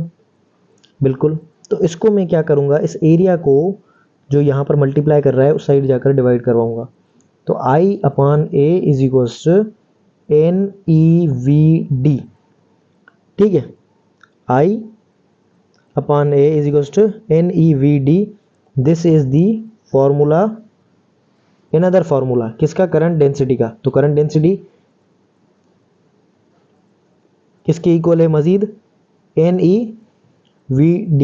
बिल्कुल, तो इसको मैं क्या करूंगा, इस एरिया को जो यहाँ पर मल्टीप्लाई कर रहा है उस साइड जाकर डिवाइड करवाऊंगा। तो I upon A is equals to NeVd। ठीक है, I upon A is equals to NeVd। This is the formula, another formula किसका, करंट डेंसिटी का। तो करंट डेंसिटी किसके इक्वल है मजीद, NeVd,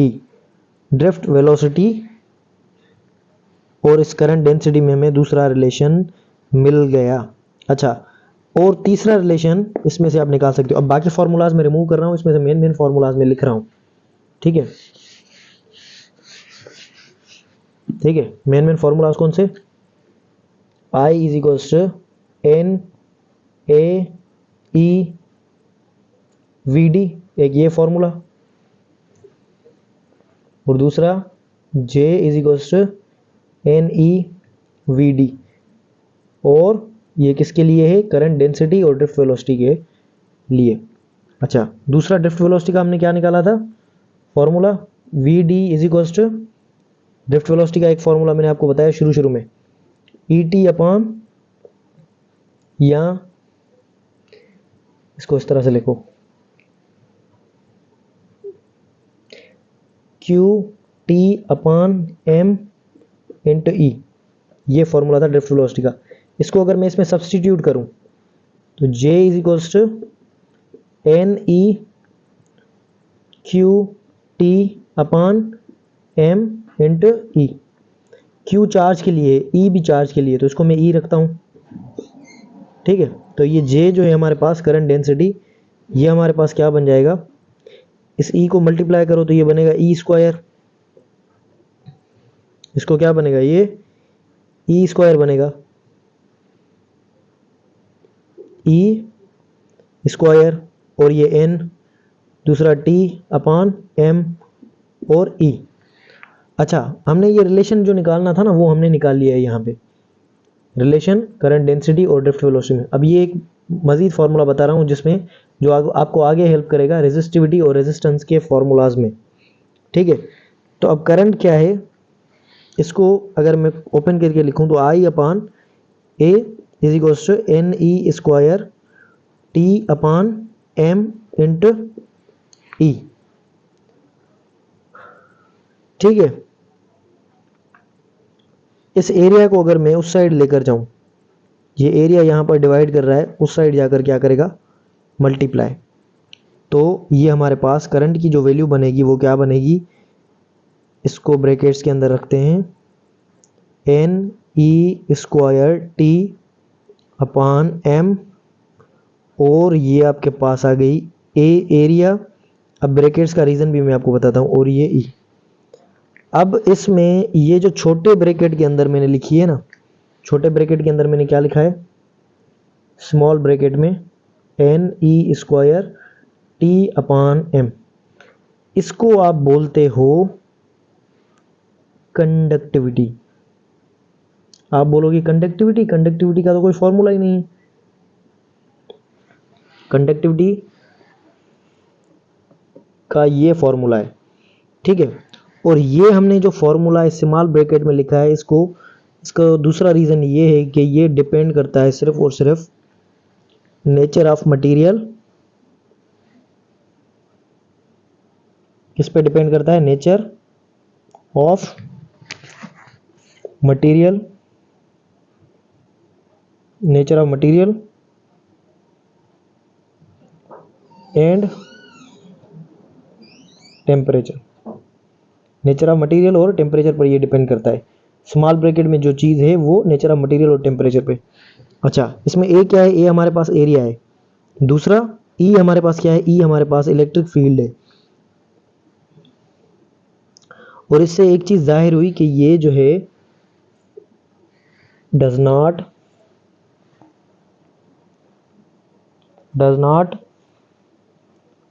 ड्रिफ्ट वेलोसिटी। और इस करंट डेंसिटी में हमें दूसरा रिलेशन मिल गया। अच्छा, और तीसरा रिलेशन इसमें से आप निकाल सकते हो। अब बाकी फार्मूलाज में रिमूव कर रहा हूं, इसमें से मेन फार्मूलाज में लिख रहा हूं। ठीक है, ठीक है, मेन फार्मूलाज कौन से, I is equals to NaEVd, एक ये फॉर्मूला, और दूसरा J is equals to NeVd, और ये किसके लिए है, करंट डेंसिटी और ड्रिफ्ट वेलोसिटी के लिए। अच्छा, दूसरा ड्रिफ्ट वेलोसिटी का हमने क्या निकाला था formula, Vd is equals to, drift velocity का एक फॉर्मूला मैंने आपको बताया शुरू में, Et अपॉन, या इसको इस तरह से लिखो, Qt upon m into E। ये फॉर्मूला था ड्रिफ्ट वेलोसिटी का। इसको अगर मैं इसमें सब्सटीट्यूट करूं तो J is equals to NeQt upon m into E। Q charge के लिए, E भी चार्ज के लिए, तो इसको मैं E रखता हूं। ठीक है, तो ये J जो है हमारे पास करंट डेंसिटी, ये हमारे पास क्या बन जाएगा, इस E को मल्टीप्लाई करो तो ये बनेगा E स्क्वायर, इसको क्या बनेगा, ये E स्क्वायर बनेगा, E स्क्वायर, और ये N, दूसरा T अपॉन M और E। अच्छा, हमने ये रिलेशन जो निकालना था ना वो हमने निकाल लिया है यहाँ पे, रिलेशन करंट डेंसिटी और ड्रिफ्ट वेलोसिटी में। अब ये एक मजीद फार्मूला बता रहा हूँ जिसमें जो आपको आगे हेल्प करेगा रेजिस्टिविटी और रेजिस्टेंस के फार्मूलाज में। ठीक है, तो अब करंट क्या है, इसको अगर मैं ओपन करके लिखूं तो I upon A is equals to NE square T upon M into E। ठीक है, इस एरिया को अगर मैं उस साइड लेकर जाऊं ये एरिया यहाँ पर डिवाइड कर रहा है, उस साइड जाकर क्या करेगा, मल्टीप्लाई। तो ये हमारे पास करंट की जो वैल्यू बनेगी वो क्या बनेगी, इसको ब्रैकेट्स के अंदर रखते हैं, N E square T upon M, और ये आपके पास आ गई ए एरिया। अब ब्रैकेट्स का रीज़न भी मैं आपको बताता हूँ, और ये ई। अब इसमें ये जो छोटे ब्रैकेट के अंदर मैंने लिखी है ना, छोटे ब्रैकेट के अंदर मैंने क्या लिखा है, स्मॉल ब्रैकेट में N E square T upon M, इसको आप बोलते हो कंडक्टिविटी। आप बोलोगे कंडक्टिविटी, कंडक्टिविटी का तो कोई फॉर्मूला ही नहीं है। कंडक्टिविटी का ये फॉर्मूला है, ठीक है। और ये हमने जो फॉर्मूला स्मॉल ब्रैकेट में लिखा है, इसका दूसरा रीज़न ये है कि ये डिपेंड करता है सिर्फ और सिर्फ नेचर ऑफ मटेरियल। किस पे डिपेंड करता है, nature of material, nature of material and temperature. Nature of material और टेम्परेचर पर ये डिपेंड करता है। स्मॉल ब्रैकेट में जो चीज़ है वो नेचर ऑफ मटेरियल और टेम्परेचर पे। अच्छा, इसमें ए क्या है, ए हमारे पास एरिया है। दूसरा ई हमारे पास क्या है, ई हमारे पास इलेक्ट्रिक फील्ड है। और इससे एक चीज़ जाहिर हुई कि ये जो है does not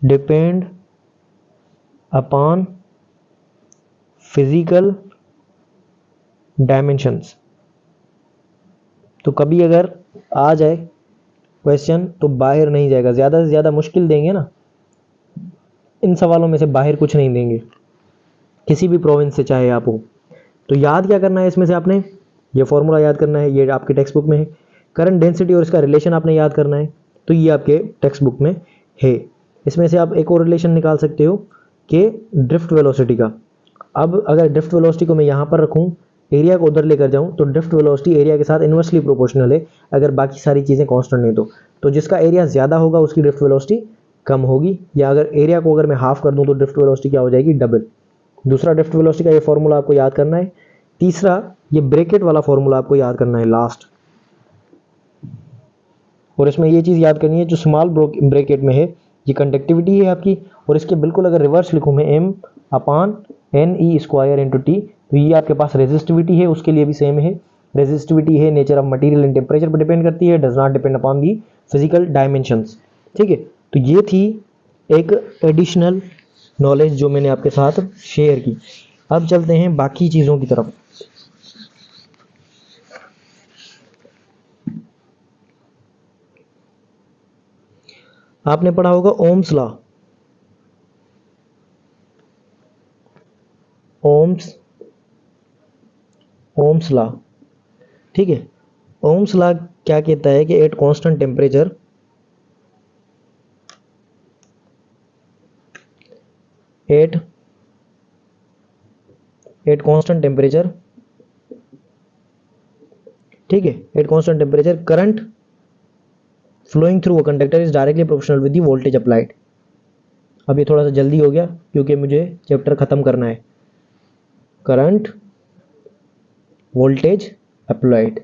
depend upon physical dimensions. तो कभी अगर आ जाए क्वेश्चन तो बाहर नहीं जाएगा, ज़्यादा से ज़्यादा मुश्किल देंगे ना, इन सवालों में से बाहर कुछ नहीं देंगे, किसी भी प्रोविंस से चाहे आप हो। तो याद क्या करना है इसमें से, आपने ये फॉर्मूला याद करना है, ये आपके टेक्स्ट बुक में है। करंट डेंसिटी और इसका रिलेशन आपने याद करना है, तो ये आपके टेक्स्ट बुक में है। इसमें से आप एक और रिलेशन निकाल सकते हो कि ड्रिफ्ट वेलोसिटी का। अब अगर ड्रिफ्ट वेलोसिटी को मैं यहाँ पर रखूँ, एरिया को उधर लेकर जाऊँ, तो ड्रिफ्ट वेलोसिटी एरिया के साथ इन्वर्सली प्रोपोर्शनल है, अगर बाकी सारी चीज़ें कांस्टेंट नहीं तो जिसका एरिया ज़्यादा होगा उसकी ड्रिफ्ट वेलोसिटी कम होगी, या अगर एरिया को अगर मैं हाफ कर दूँ तो ड्रिफ्ट वेलोसिटी क्या हो जाएगी, डबल। दूसरा ड्रिफ्ट वेलोसिटी का ये फॉर्मूला आपको याद करना है। तीसरा ये ब्रैकेट वाला फॉर्मूला आपको याद करना है लास्ट। और इसमें ये चीज़ याद करनी है, जो स्मॉल ब्रैकेट में है ये कंडक्टिविटी है आपकी, और इसके बिल्कुल अगर रिवर्स लिखूँ मैं, M upon N E square into T, तो ये आपके पास रेजिस्टिविटी है, उसके लिए भी सेम है। रेजिस्टिविटी है nature of material and temperature पर डिपेंड करती है, does not depend upon the physical dimensions, ठीक है। तो ये थी एक एडिशनल नॉलेज जो मैंने आपके साथ शेयर की। अब चलते हैं बाकी चीज़ों की तरफ। आपने पढ़ा होगा ओम्स लॉ, ओम्स लॉ, ठीक है। ओम्स लॉ क्या कहता है कि at constant temperature, at constant temperature, ठीक है, at constant temperature current flowing through a conductor is directly proportional with the voltage applied. अब ये थोड़ा सा जल्दी हो गया क्योंकि मुझे चैप्टर खत्म करना है। करंट वोल्टेज अप्लाइड,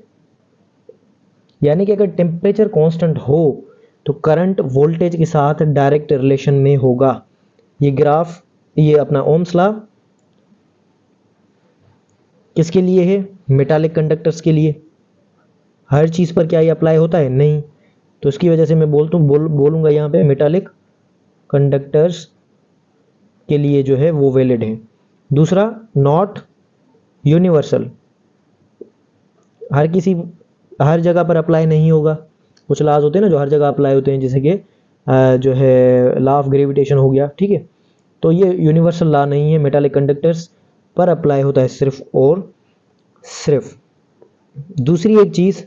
यानी कि अगर टेम्परेचर कांस्टेंट हो तो करंट वोल्टेज के साथ डायरेक्ट रिलेशन में होगा। ये ग्राफ, ये अपना ओम्स लॉ किसके लिए है, मेटालिक कंडक्टर्स के लिए। हर चीज़ पर क्या ये अप्लाई होता है, नहीं। तो इसकी वजह से मैं बोलूँगा यहाँ पे मेटालिक कंडक्टर्स के लिए जो है वो वैलिड है। दूसरा नॉट यूनिवर्सल, हर जगह पर अप्लाई नहीं होगा। कुछ लॉज होते हैं ना जो हर जगह अप्लाई होते हैं, जैसे कि जो है लॉ ऑफ ग्रेविटेशन हो गया, ठीक है। तो ये यूनिवर्सल लॉ नहीं है, मेटालिक कंडक्टर्स पर अप्लाई होता है सिर्फ और सिर्फ। दूसरी एक चीज़,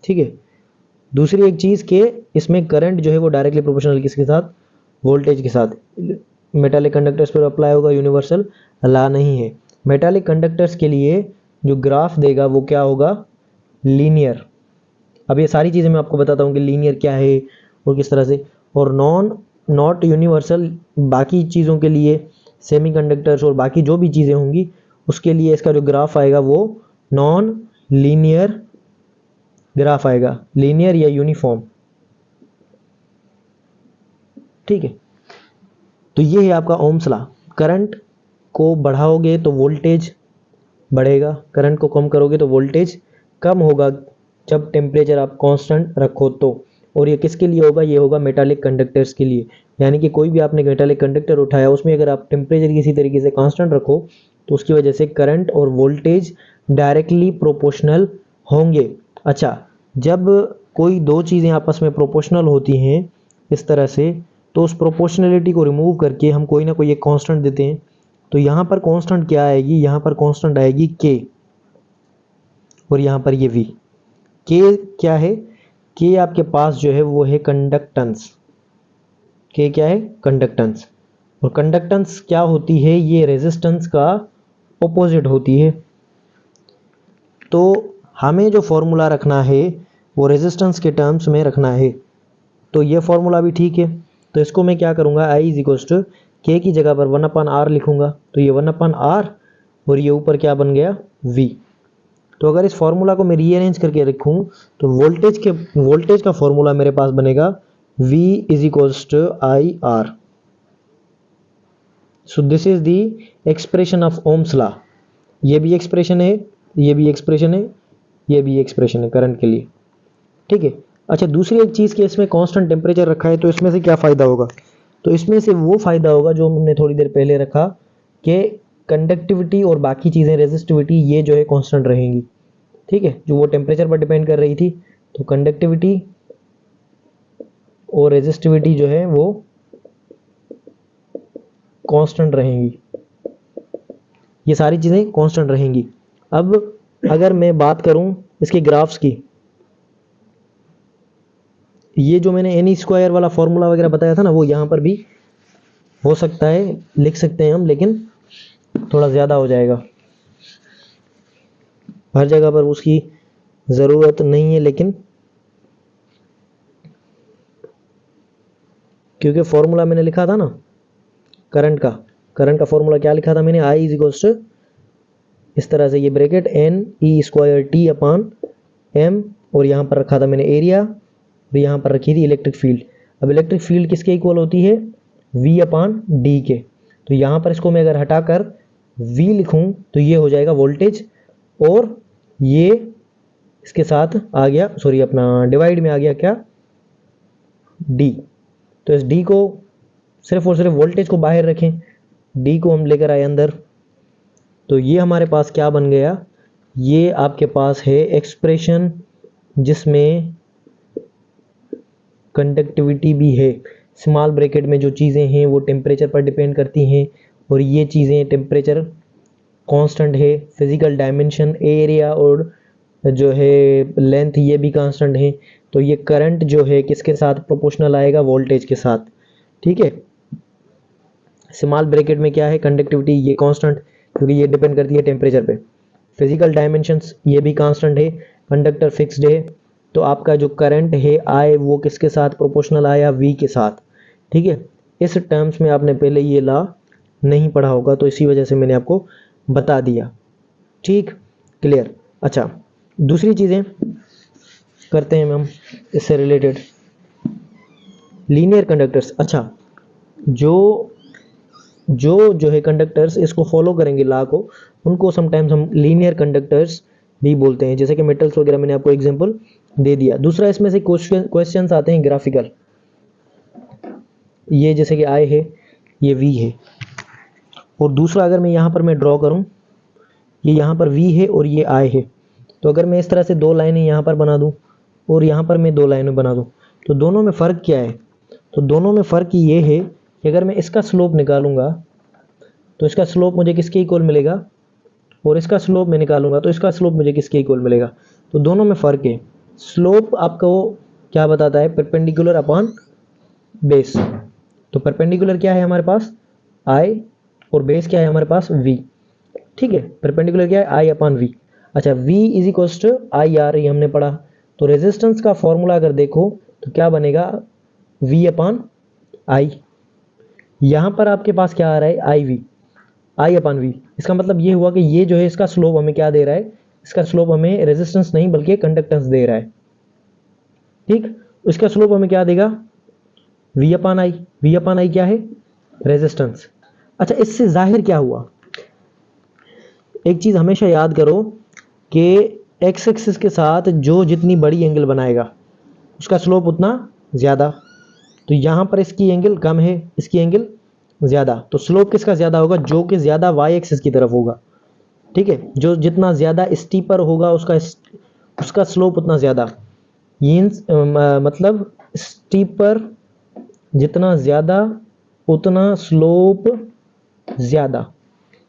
ठीक है, दूसरी एक चीज़ के इसमें करंट जो है वो डायरेक्टली प्रोपोर्शनल किसके साथ, वोल्टेज के साथ। मेटालिक कंडक्टर्स पर अप्लाई होगा, यूनिवर्सल लॉ नहीं है। मेटालिक कंडक्टर्स के लिए जो ग्राफ देगा वो क्या होगा, लीनियर। अब ये सारी चीज़ें मैं आपको बताता हूँ कि लीनियर क्या है और किस तरह से, और नॉट यूनिवर्सल बाकी चीज़ों के लिए, सेमीकंडक्टर्स और बाकी जो भी चीज़ें होंगी उसके लिए इसका जो ग्राफ आएगा वो नॉन लीनियर ग्राफ आएगा, लीनियर या यूनिफॉर्म। ठीक है, तो ये है आपका ओम्स लॉ। करंट को बढ़ाओगे तो वोल्टेज बढ़ेगा, करंट को कम करोगे तो वोल्टेज कम होगा जब टेम्परेचर आप कांस्टेंट रखो तो। और ये किसके लिए होगा, ये होगा मेटालिक कंडक्टर्स के लिए। यानी कि कोई भी आपने मेटालिक कंडक्टर उठाया, उसमें अगर आप टेम्परेचर किसी तरीके से कांस्टेंट रखो तो उसकी वजह से करंट और वोल्टेज डायरेक्टली प्रोपोर्शनल होंगे। अच्छा, जब कोई दो चीज़ें आपस में प्रोपोर्शनल होती हैं इस तरह से, तो उस प्रोपोर्शनलिटी को रिमूव करके हम कोई ना कोई एक कांस्टेंट देते हैं। तो यहाँ पर कांस्टेंट क्या आएगी, यहाँ पर कांस्टेंट आएगी के, और यहाँ पर ये वी। के क्या है, के आपके पास जो है वो है कंडक्टेंस। के क्या है, कंडक्टेंस। और कंडक्टेंस क्या होती है, ये रेजिस्टेंस का ऑपोजिट होती है। तो हमें जो फॉर्मूला रखना है वो रेजिस्टेंस के टर्म्स में रखना है। तो ये फॉर्मूला भी ठीक है, तो इसको मैं क्या करूँगा, आई इज इक्वल्स टू के की जगह पर 1/r लिखूंगा। तो ये 1/r और ये ऊपर क्या बन गया, v। तो अगर इस फॉर्मूला को मैं रीअरेंज करके रखूं तो वोल्टेज का फॉर्मूला मेरे पास बनेगा v is equals to I R. So this is the expression of Ohm's law. ये भी एक्सप्रेशन है, ये भी एक्सप्रेशन है, ये भी एक्सप्रेशन है करंट के लिए। ठीक है। अच्छा, दूसरी एक चीज़ कि इसमें कांस्टेंट टेम्परेचर रखा है, तो इसमें से क्या फ़ायदा होगा, तो इसमें से वो फ़ायदा होगा जो हमने थोड़ी देर पहले रखा कि कंडक्टिविटी और बाकी चीज़ें, रेजिस्टिविटी, ये जो है कांस्टेंट रहेंगी। ठीक है, जो वो टेम्परेचर पर डिपेंड कर रही थी, तो कंडक्टिविटी और रेजिस्टिविटी जो है वो कांस्टेंट रहेंगी, ये सारी चीज़ें कांस्टेंट रहेंगी। अब अगर मैं बात करूं इसके ग्राफ्स की, ये जो मैंने एनी स्क्वायर वाला फॉर्मूला वगैरह बताया था ना, वो यहाँ पर भी हो सकता है, लिख सकते हैं हम, लेकिन थोड़ा ज़्यादा हो जाएगा। हर जगह पर उसकी ज़रूरत नहीं है, लेकिन क्योंकि फॉर्मूला मैंने लिखा था ना करंट का फॉर्मूला क्या लिखा था मैंने, आई इज इक्वल्स टू इस तरह से, ये bracket N E square T upon M, और यहाँ पर रखा था मैंने एरिया, और यहाँ पर रखी थी इलेक्ट्रिक फील्ड। अब इलेक्ट्रिक फील्ड किसके इक्वल होती है, v अपान डी के। तो यहाँ पर इसको मैं अगर हटाकर v लिखूँ तो ये हो जाएगा वोल्टेज, और ये इसके साथ आ गया, सॉरी अपना डिवाइड में आ गया क्या, d। तो इस d को सिर्फ और सिर्फ वोल्टेज को बाहर रखें, d को हम लेकर आए अंदर, तो ये हमारे पास क्या बन गया, ये आपके पास है एक्सप्रेशन जिसमें कंडक्टिविटी भी है। स्मॉल ब्रैकेट में जो चीज़ें हैं वो टेम्परेचर पर डिपेंड करती हैं, और ये चीज़ें टेम्परेचर कांस्टेंट है, फिजिकल डायमेंशन एरिया और जो है लेंथ ये भी कांस्टेंट है। तो ये करंट जो है किसके साथ प्रोपोर्शनल आएगा, वोल्टेज के साथ। ठीक है, स्मॉल ब्रैकेट में क्या है, कंडक्टिविटी ये कांस्टेंट, क्योंकि ये डिपेंड करती है टेम्परेचर पे। फिजिकल डायमेंशंस ये भी कांस्टेंट है, कंडक्टर फिक्स्ड है। तो आपका जो करंट है आई वो किसके साथ प्रोपोर्शनल आया, वी के साथ। ठीक है, इस टर्म्स में आपने पहले ये लॉ नहीं पढ़ा होगा, तो इसी वजह से मैंने आपको बता दिया। ठीक, क्लियर। अच्छा, दूसरी चीज़ें करते हैं हम इससे रिलेटेड, लीनियर कंडक्टर्स। अच्छा, जो है कंडक्टर्स इसको फॉलो करेंगे लॉ को, उनको समटाइम्स हम लीनियर कंडक्टर्स भी बोलते हैं, जैसे कि मेटल्स वगैरह मैंने आपको एग्जांपल दे दिया। दूसरा इसमें से क्वेश्चंस आते हैं ग्राफिकल, ये जैसे कि आई है, ये वी है, और दूसरा अगर मैं यहाँ पर मैं ड्रॉ करूँ, ये यहाँ पर वी है और ये आई है, तो अगर मैं इस तरह से दो लाइनें यहाँ पर बना दूँ और यहाँ पर मैं दो लाइनें बना दूँ, तो दोनों में फ़र्क क्या है, तो दोनों में फ़र्क ये है कि अगर मैं इसका स्लोप निकालूंगा तो इसका स्लोप मुझे किसके इक्वल मिलेगा, और इसका स्लोप मैं निकालूंगा तो इसका स्लोप मुझे किसके इक्वल मिलेगा। तो दोनों में फ़र्क है। स्लोप आपको क्या बताता है, परपेंडिकुलर अपॉन बेस। तो परपेंडिकुलर क्या है हमारे पास, आई, और बेस क्या है हमारे पास, वी। ठीक है, परपेंडिकुलर क्या है, आई अपॉन वी। अच्छा, V is equal to I R, ये हमने पढ़ा। तो रेजिस्टेंस का फॉर्मूला अगर देखो तो क्या बनेगा, V अपॉन आई। यहां पर आपके पास क्या आ रहा है, आई वी, आई अपॉन वी। इसका मतलब ये हुआ कि ये जो है इसका स्लोप हमें क्या दे रहा है, इसका स्लोप हमें रेजिस्टेंस नहीं बल्कि कंडक्टेंस दे रहा है। ठीक, इसका स्लोप हमें क्या देगा, V upon I. V upon I क्या है, रेजिस्टेंस। अच्छा, इससे जाहिर क्या हुआ, एक चीज हमेशा याद करो कि एक्स एक्सिस के साथ जो जितनी बड़ी एंगल बनाएगा उसका स्लोप उतना ज़्यादा। तो यहाँ पर इसकी एंगल कम है, इसकी एंगल ज़्यादा, तो स्लोप किसका ज़्यादा होगा, जो कि ज़्यादा वाई एक्सिस की तरफ होगा। ठीक है, जो जितना ज़्यादा स्टीपर होगा उसका स्लोप उतना ज़्यादा। मीन्स मतलब स्टीपर जितना ज़्यादा उतना स्लोप ज़्यादा।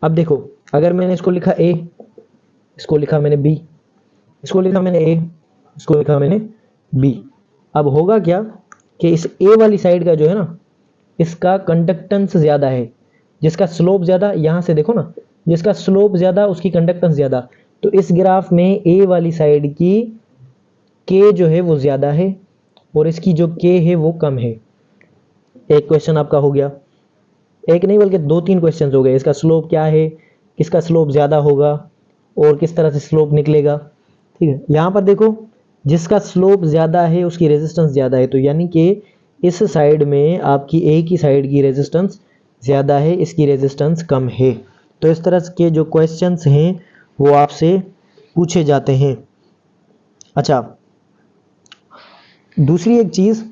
अब देखो, अगर मैंने इसको लिखा ए, इसको लिखा मैंने बी, इसको लिखा मैंने ए, इसको लिखा मैंने बी। अब होगा क्या कि इस ए वाली साइड का जो है ना, इसका कंडक्टेंस ज़्यादा है, जिसका स्लोप ज़्यादा, यहाँ से देखो ना, जिसका स्लोप ज़्यादा उसकी कंडक्टेंस ज़्यादा। तो इस ग्राफ में ए वाली साइड की के जो है वो ज़्यादा है और इसकी जो के है वो कम है। एक क्वेश्चन आपका हो गया, एक नहीं बल्कि 2-3 क्वेश्चन हो गए। इसका स्लोप क्या है, किसका स्लोप ज़्यादा होगा और किस तरह से स्लोप निकलेगा। ठीक है, यहाँ पर देखो, जिसका स्लोप ज़्यादा है उसकी रेजिस्टेंस ज़्यादा है, तो यानी कि इस साइड में आपकी ए की साइड की रेजिस्टेंस ज़्यादा है, इसकी रेजिस्टेंस कम है। तो इस तरह के जो क्वेश्चंस हैं वो आपसे पूछे जाते हैं। अच्छा, दूसरी एक चीज़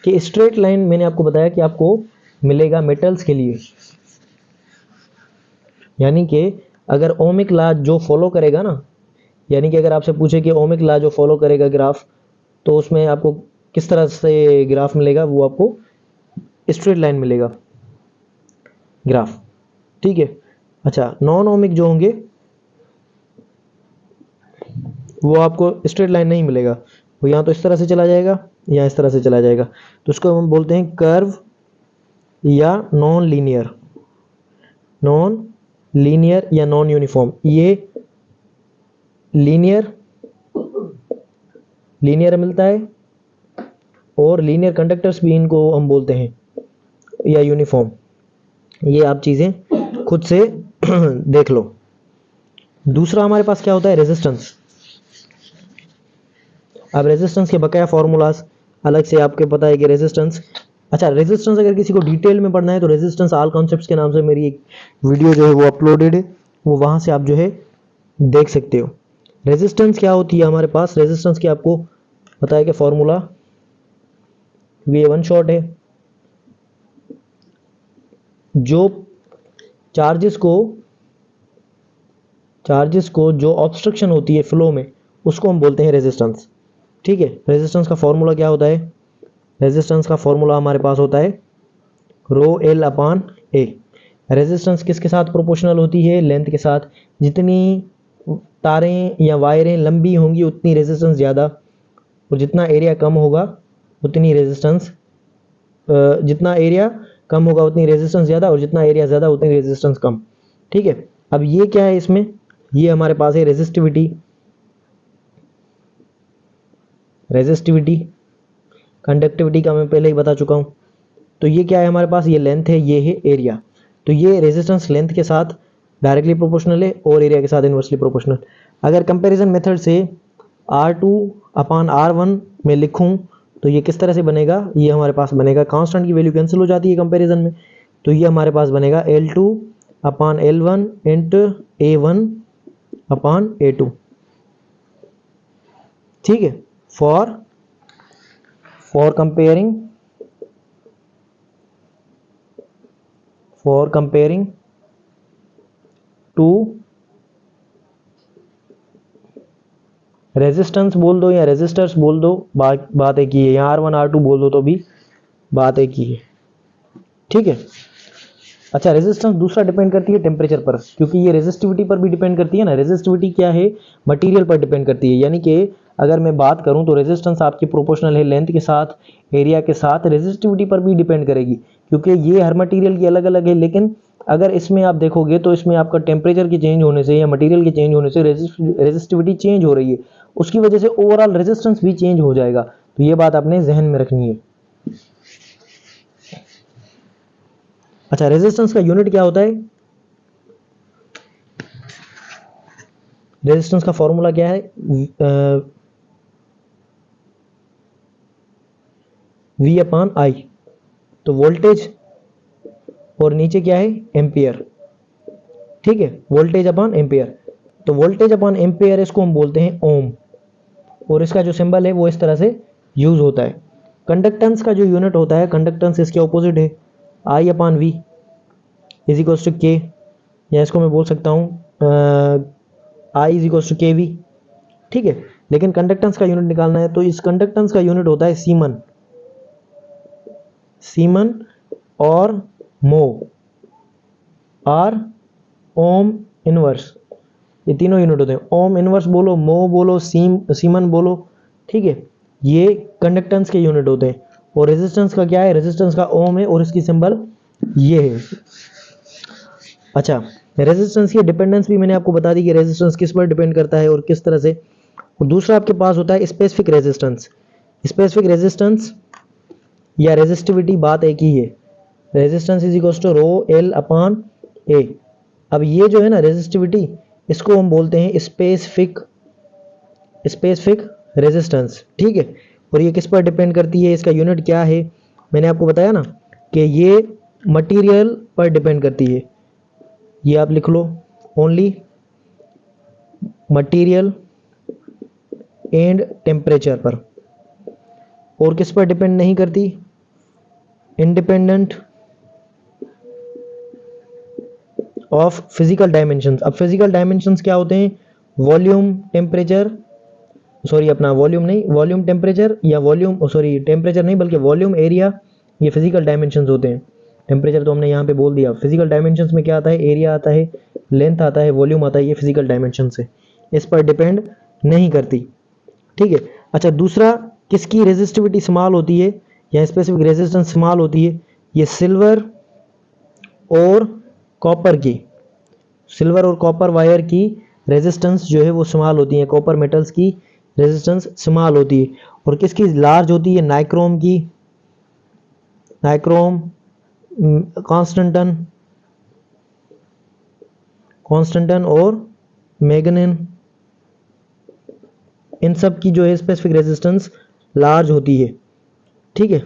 कि स्ट्रेट लाइन मैंने आपको बताया कि आपको मिलेगा मेटल्स के लिए, यानी कि अगर ओमिक लॉ जो फॉलो करेगा ना, यानी कि अगर आपसे पूछे कि ओमिक लॉ जो फॉलो करेगा ग्राफ, तो उसमें आपको किस तरह से ग्राफ मिलेगा, वो आपको स्ट्रेट लाइन मिलेगा ग्राफ। ठीक है, अच्छा, नॉन ओमिक जो होंगे वो आपको स्ट्रेट लाइन नहीं मिलेगा, वो यहाँ तो इस तरह से चला जाएगा या इस तरह से चला जाएगा। तो उसको हम बोलते हैं कर्व या नॉन लीनियर, नॉन लीनियर या नॉन यूनिफॉर्म। ये लीनियर मिलता है और लीनियर कंडक्टर्स भी इनको हम बोलते हैं, या यूनिफॉर्म। ये आप चीज़ें खुद से देख लो। दूसरा हमारे पास क्या होता है, रेजिस्टेंस। अब रेजिस्टेंस के बकाया फॉर्मूलाज अलग से आपके पता है कि रेजिस्टेंस, अच्छा, रेजिस्टेंस अगर किसी को डिटेल में पढ़ना है तो रेजिस्टेंस ऑल कॉन्सेप्ट्स के नाम से मेरी एक वीडियो जो है वो अपलोडेड है, वो वहाँ से आप जो है देख सकते हो। रेजिस्टेंस क्या होती है हमारे पास, रेजिस्टेंस की आपको पता है कि फॉर्मूला V1 शॉर्ट है। जो चार्जेस को जो ऑब्स्ट्रक्शन होती है फ्लो में, उसको हम बोलते हैं रेजिस्टेंस। ठीक है, रेजिस्टेंस का फॉर्मूला क्या होता है, रेजिस्टेंस का फॉर्मूला हमारे पास होता है रो एल अपॉन ए। रेजिस्टेंस किसके साथ प्रोपोर्शनल होती है, लेंथ के साथ। जितनी तारें या वायरें लंबी होंगी उतनी रेजिस्टेंस ज़्यादा, और जितना एरिया कम होगा उतनी रेजिस्टेंस जितना एरिया कम होगा उतनी रेजिस्टेंस ज़्यादा, और जितना एरिया ज़्यादा उतनी रेजिस्टेंस कम। ठीक है, अब ये क्या है, इसमें ये हमारे पास है रेजिस्टिविटी। कंडक्टिविटी का मैं पहले ही बता चुका हूँ। तो ये क्या है हमारे पास, ये लेंथ है, ये है एरिया। तो ये रेजिस्टेंस लेंथ के साथ डायरेक्टली प्रोपोर्शनल है और एरिया के साथ इन्वर्सली प्रोपोर्शनल। अगर कंपैरिजन मेथड से R2 अपॉन R1 में लिखूं तो ये किस तरह से बनेगा, ये हमारे पास बनेगा, कांस्टेंट की वैल्यू कैंसिल हो जाती है कंपैरिजन में, तो ये हमारे पास बनेगा L2 upon L1 into A1 upon A2। ठीक है, फॉर कंपेयरिंग टू रेजिस्टेंस बोल दो या रेजिस्टर्स बोल दो, बात एक ही है। यहाँ R1 R2 बोल दो तो भी बात एक ही है। ठीक है, अच्छा, रेजिस्टेंस दूसरा डिपेंड करती है टेम्परेचर पर, क्योंकि ये रेजिस्टिविटी पर भी डिपेंड करती है ना। रेजिस्टिविटी क्या है, मटेरियल पर डिपेंड करती है। यानी कि अगर मैं बात करूं तो रेजिस्टेंस आपकी प्रोपोर्शनल है लेंथ के साथ, एरिया के साथ। रेजिस्टिविटी पर भी डिपेंड करेगी, क्योंकि ये हर मटेरियल की अलग अलग है, लेकिन अगर इसमें आप देखोगे तो इसमें आपका टेम्परेचर के चेंज होने से या मटेरियल के चेंज होने से रेजिस्टिविटी चेंज हो रही है, उसकी वजह से ओवरऑल रेजिस्टेंस भी चेंज हो जाएगा। तो ये बात आपने जहन में रखनी है। अच्छा, रेजिस्टेंस का यूनिट क्या होता है? रेजिस्टेंस का फॉर्मूला क्या है? V upon I। तो वोल्टेज और नीचे क्या है? एम्पियर। ठीक है, वोल्टेज अपॉन एम्पियर। तो वोल्टेज अपॉन एम्पियर इसको हम बोलते हैं ओम, और इसका जो सिंबल है वो इस तरह से यूज होता है। कंडक्टेंस का जो यूनिट होता है, कंडक्टेंस इसके ऑपोजिट है, I upon V is equals to K, या इसको मैं बोल सकता हूँ I is equals to KV। ठीक है, लेकिन कंडक्टेंस का यूनिट निकालना है तो इस कंडक्टेंस का यूनिट होता है सीमन, सीमन और मो, आर, ओम, इनवर्स, ये तीनों यूनिट होते हैं। ओम इनवर्स बोलो, मो बोलो, सीमन बोलो। ठीक है, ये कंडक्टेंस के यूनिट होते हैं। और रेजिस्टेंस का क्या है? रेजिस्टेंस का ओम है और इसकी सिंबल ये है। अच्छा, रेजिस्टेंस की डिपेंडेंस भी मैंने आपको बता दी कि रेजिस्टेंस किस पर डिपेंड करता है और किस तरह से। और दूसरा आपके पास होता है स्पेसिफिक रेजिस्टेंस। स्पेसिफिक रेजिस्टेंस या रेजिस्टिविटी बात एक ही है। Resistance is equal to rho L upon A. अब ये जो है ना रेजिस्टिविटी, इसको हम बोलते हैं स्पेसिफिक रेजिस्टेंस। ठीक है, और ये किस पर डिपेंड करती है? इसका यूनिट क्या है? मैंने आपको बताया ना कि ये मटेरियल पर डिपेंड करती है। ये आप लिख लो, ओनली मटेरियल एंड टेम्परेचर पर। और किस पर डिपेंड नहीं करती? Independent of physical dimensions. अब फिजिकल डायमेंशंस क्या होते हैं? वॉल्यूम, टेम्परेचर, सॉरी अपना वॉल्यूम नहीं, वॉल्यूम टेम्परेचर, या वॉल्यूम सॉरी टेम्परेचर नहीं बल्कि वॉल्यूम, एरिया, ये फिजिकल डायमेंशंस होते हैं। टेम्परेचर तो हमने यहाँ पे बोल दिया। फिजिकल डायमेंशंस में क्या आता है? एरिया आता है, लेंथ आता है, वॉल्यूम आता है, ये फिजिकल डायमेंशंस है, इस पर डिपेंड नहीं करती। ठीक है। अच्छा, दूसरा किसकी रेजिस्टिविटी स्मॉल होती है या स्पेसिफिक रेजिस्टेंस स्मॉल होती है? ये सिल्वर और कॉपर की, सिल्वर और कॉपर वायर की रेजिस्टेंस जो है वो स्मॉल होती है। कॉपर मेटल्स की रेजिस्टेंस स्मॉल होती है। और किसकी लार्ज होती है? नाइक्रोम की, नाइक्रोम, कॉन्स्टेंटन और मैग्नेन, इन सब की जो है स्पेसिफिक रेजिस्टेंस लार्ज होती है। ठीक है।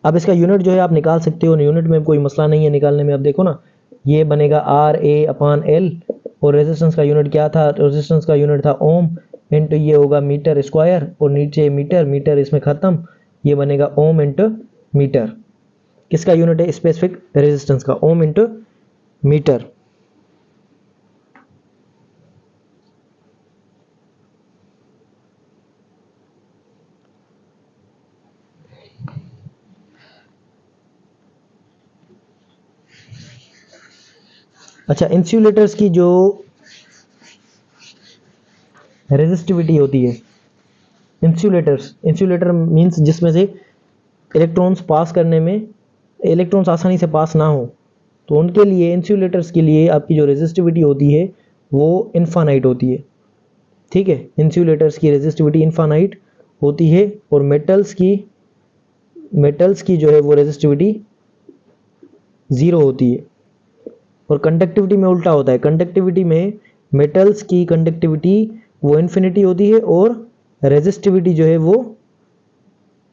अब इसका यूनिट जो है आप निकाल सकते हो, यूनिट में कोई मसला नहीं है निकालने में। अब देखो ना, ये बनेगा आर ए अपॉन एल, और रेजिस्टेंस का यूनिट क्या था? रेजिस्टेंस का यूनिट था ओम, इंटू ये होगा मीटर स्क्वायर, और नीचे मीटर, मीटर इसमें खत्म, ये बनेगा ओम इंटू मीटर। किसका यूनिट है? स्पेसिफिक रेजिस्टेंस का, ओम इंटू मीटर। अच्छा, इंसुलेटर्स की जो रेजिस्टिविटी होती है, इंसुलेटर मींस जिसमें से इलेक्ट्रॉन्स पास करने में, इलेक्ट्रॉन्स आसानी से पास ना हो, तो उनके लिए, इंसुलेटर्स के लिए आपकी जो रेजिस्टिविटी होती है वो इनफाइनाइट होती है। ठीक है, इंसुलेटर्स की रेजिस्टिविटी इनफाइनाइट होती है। और मेटल्स की जो है वो रेजिस्टिविटी 0 होती है। और कंडक्टिविटी में उल्टा होता है। कंडक्टिविटी में मेटल्स की कंडक्टिविटी वो इन्फिनिटी होती है, और रेजिस्टिविटी जो है वो,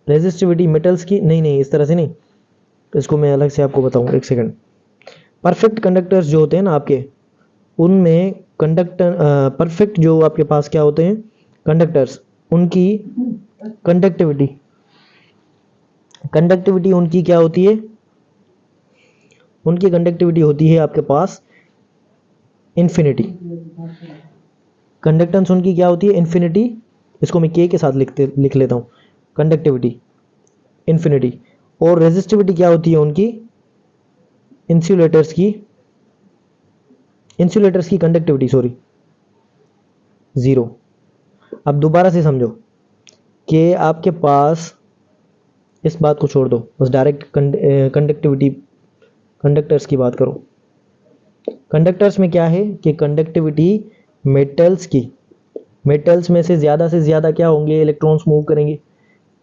रेजिस्टिविटी मेटल्स की नहीं, इस तरह से नहीं, इसको मैं अलग से आपको बताऊं, एक सेकंड। परफेक्ट कंडक्टर्स जो होते हैं ना आपके, उनमें परफेक्ट जो आपके पास क्या होते हैं कंडक्टर्स, उनकी कंडक्टिविटी उनकी क्या होती है? उनकी कंडक्टिविटी होती है आपके पास इन्फिनिटी। कंडक्टेंस उनकी क्या होती है? इन्फिनिटी। इसको मैं के के साथ लिख लेता हूँ, कंडक्टिविटी इन्फिनिटी। और रेजिस्टिविटी क्या होती है उनकी? इंसुलेटर्स की कंडक्टिविटी 0। अब दोबारा से समझो कि आपके पास, इस बात को छोड़ दो, बस डायरेक्ट कंडक्टिविटी कंडक्टर्स की बात करो, कंडक्टर्स में क्या है कि कंडक्टिविटी मेटल्स की, मेटल्स में से ज़्यादा क्या होंगे, इलेक्ट्रॉन्स मूव करेंगे,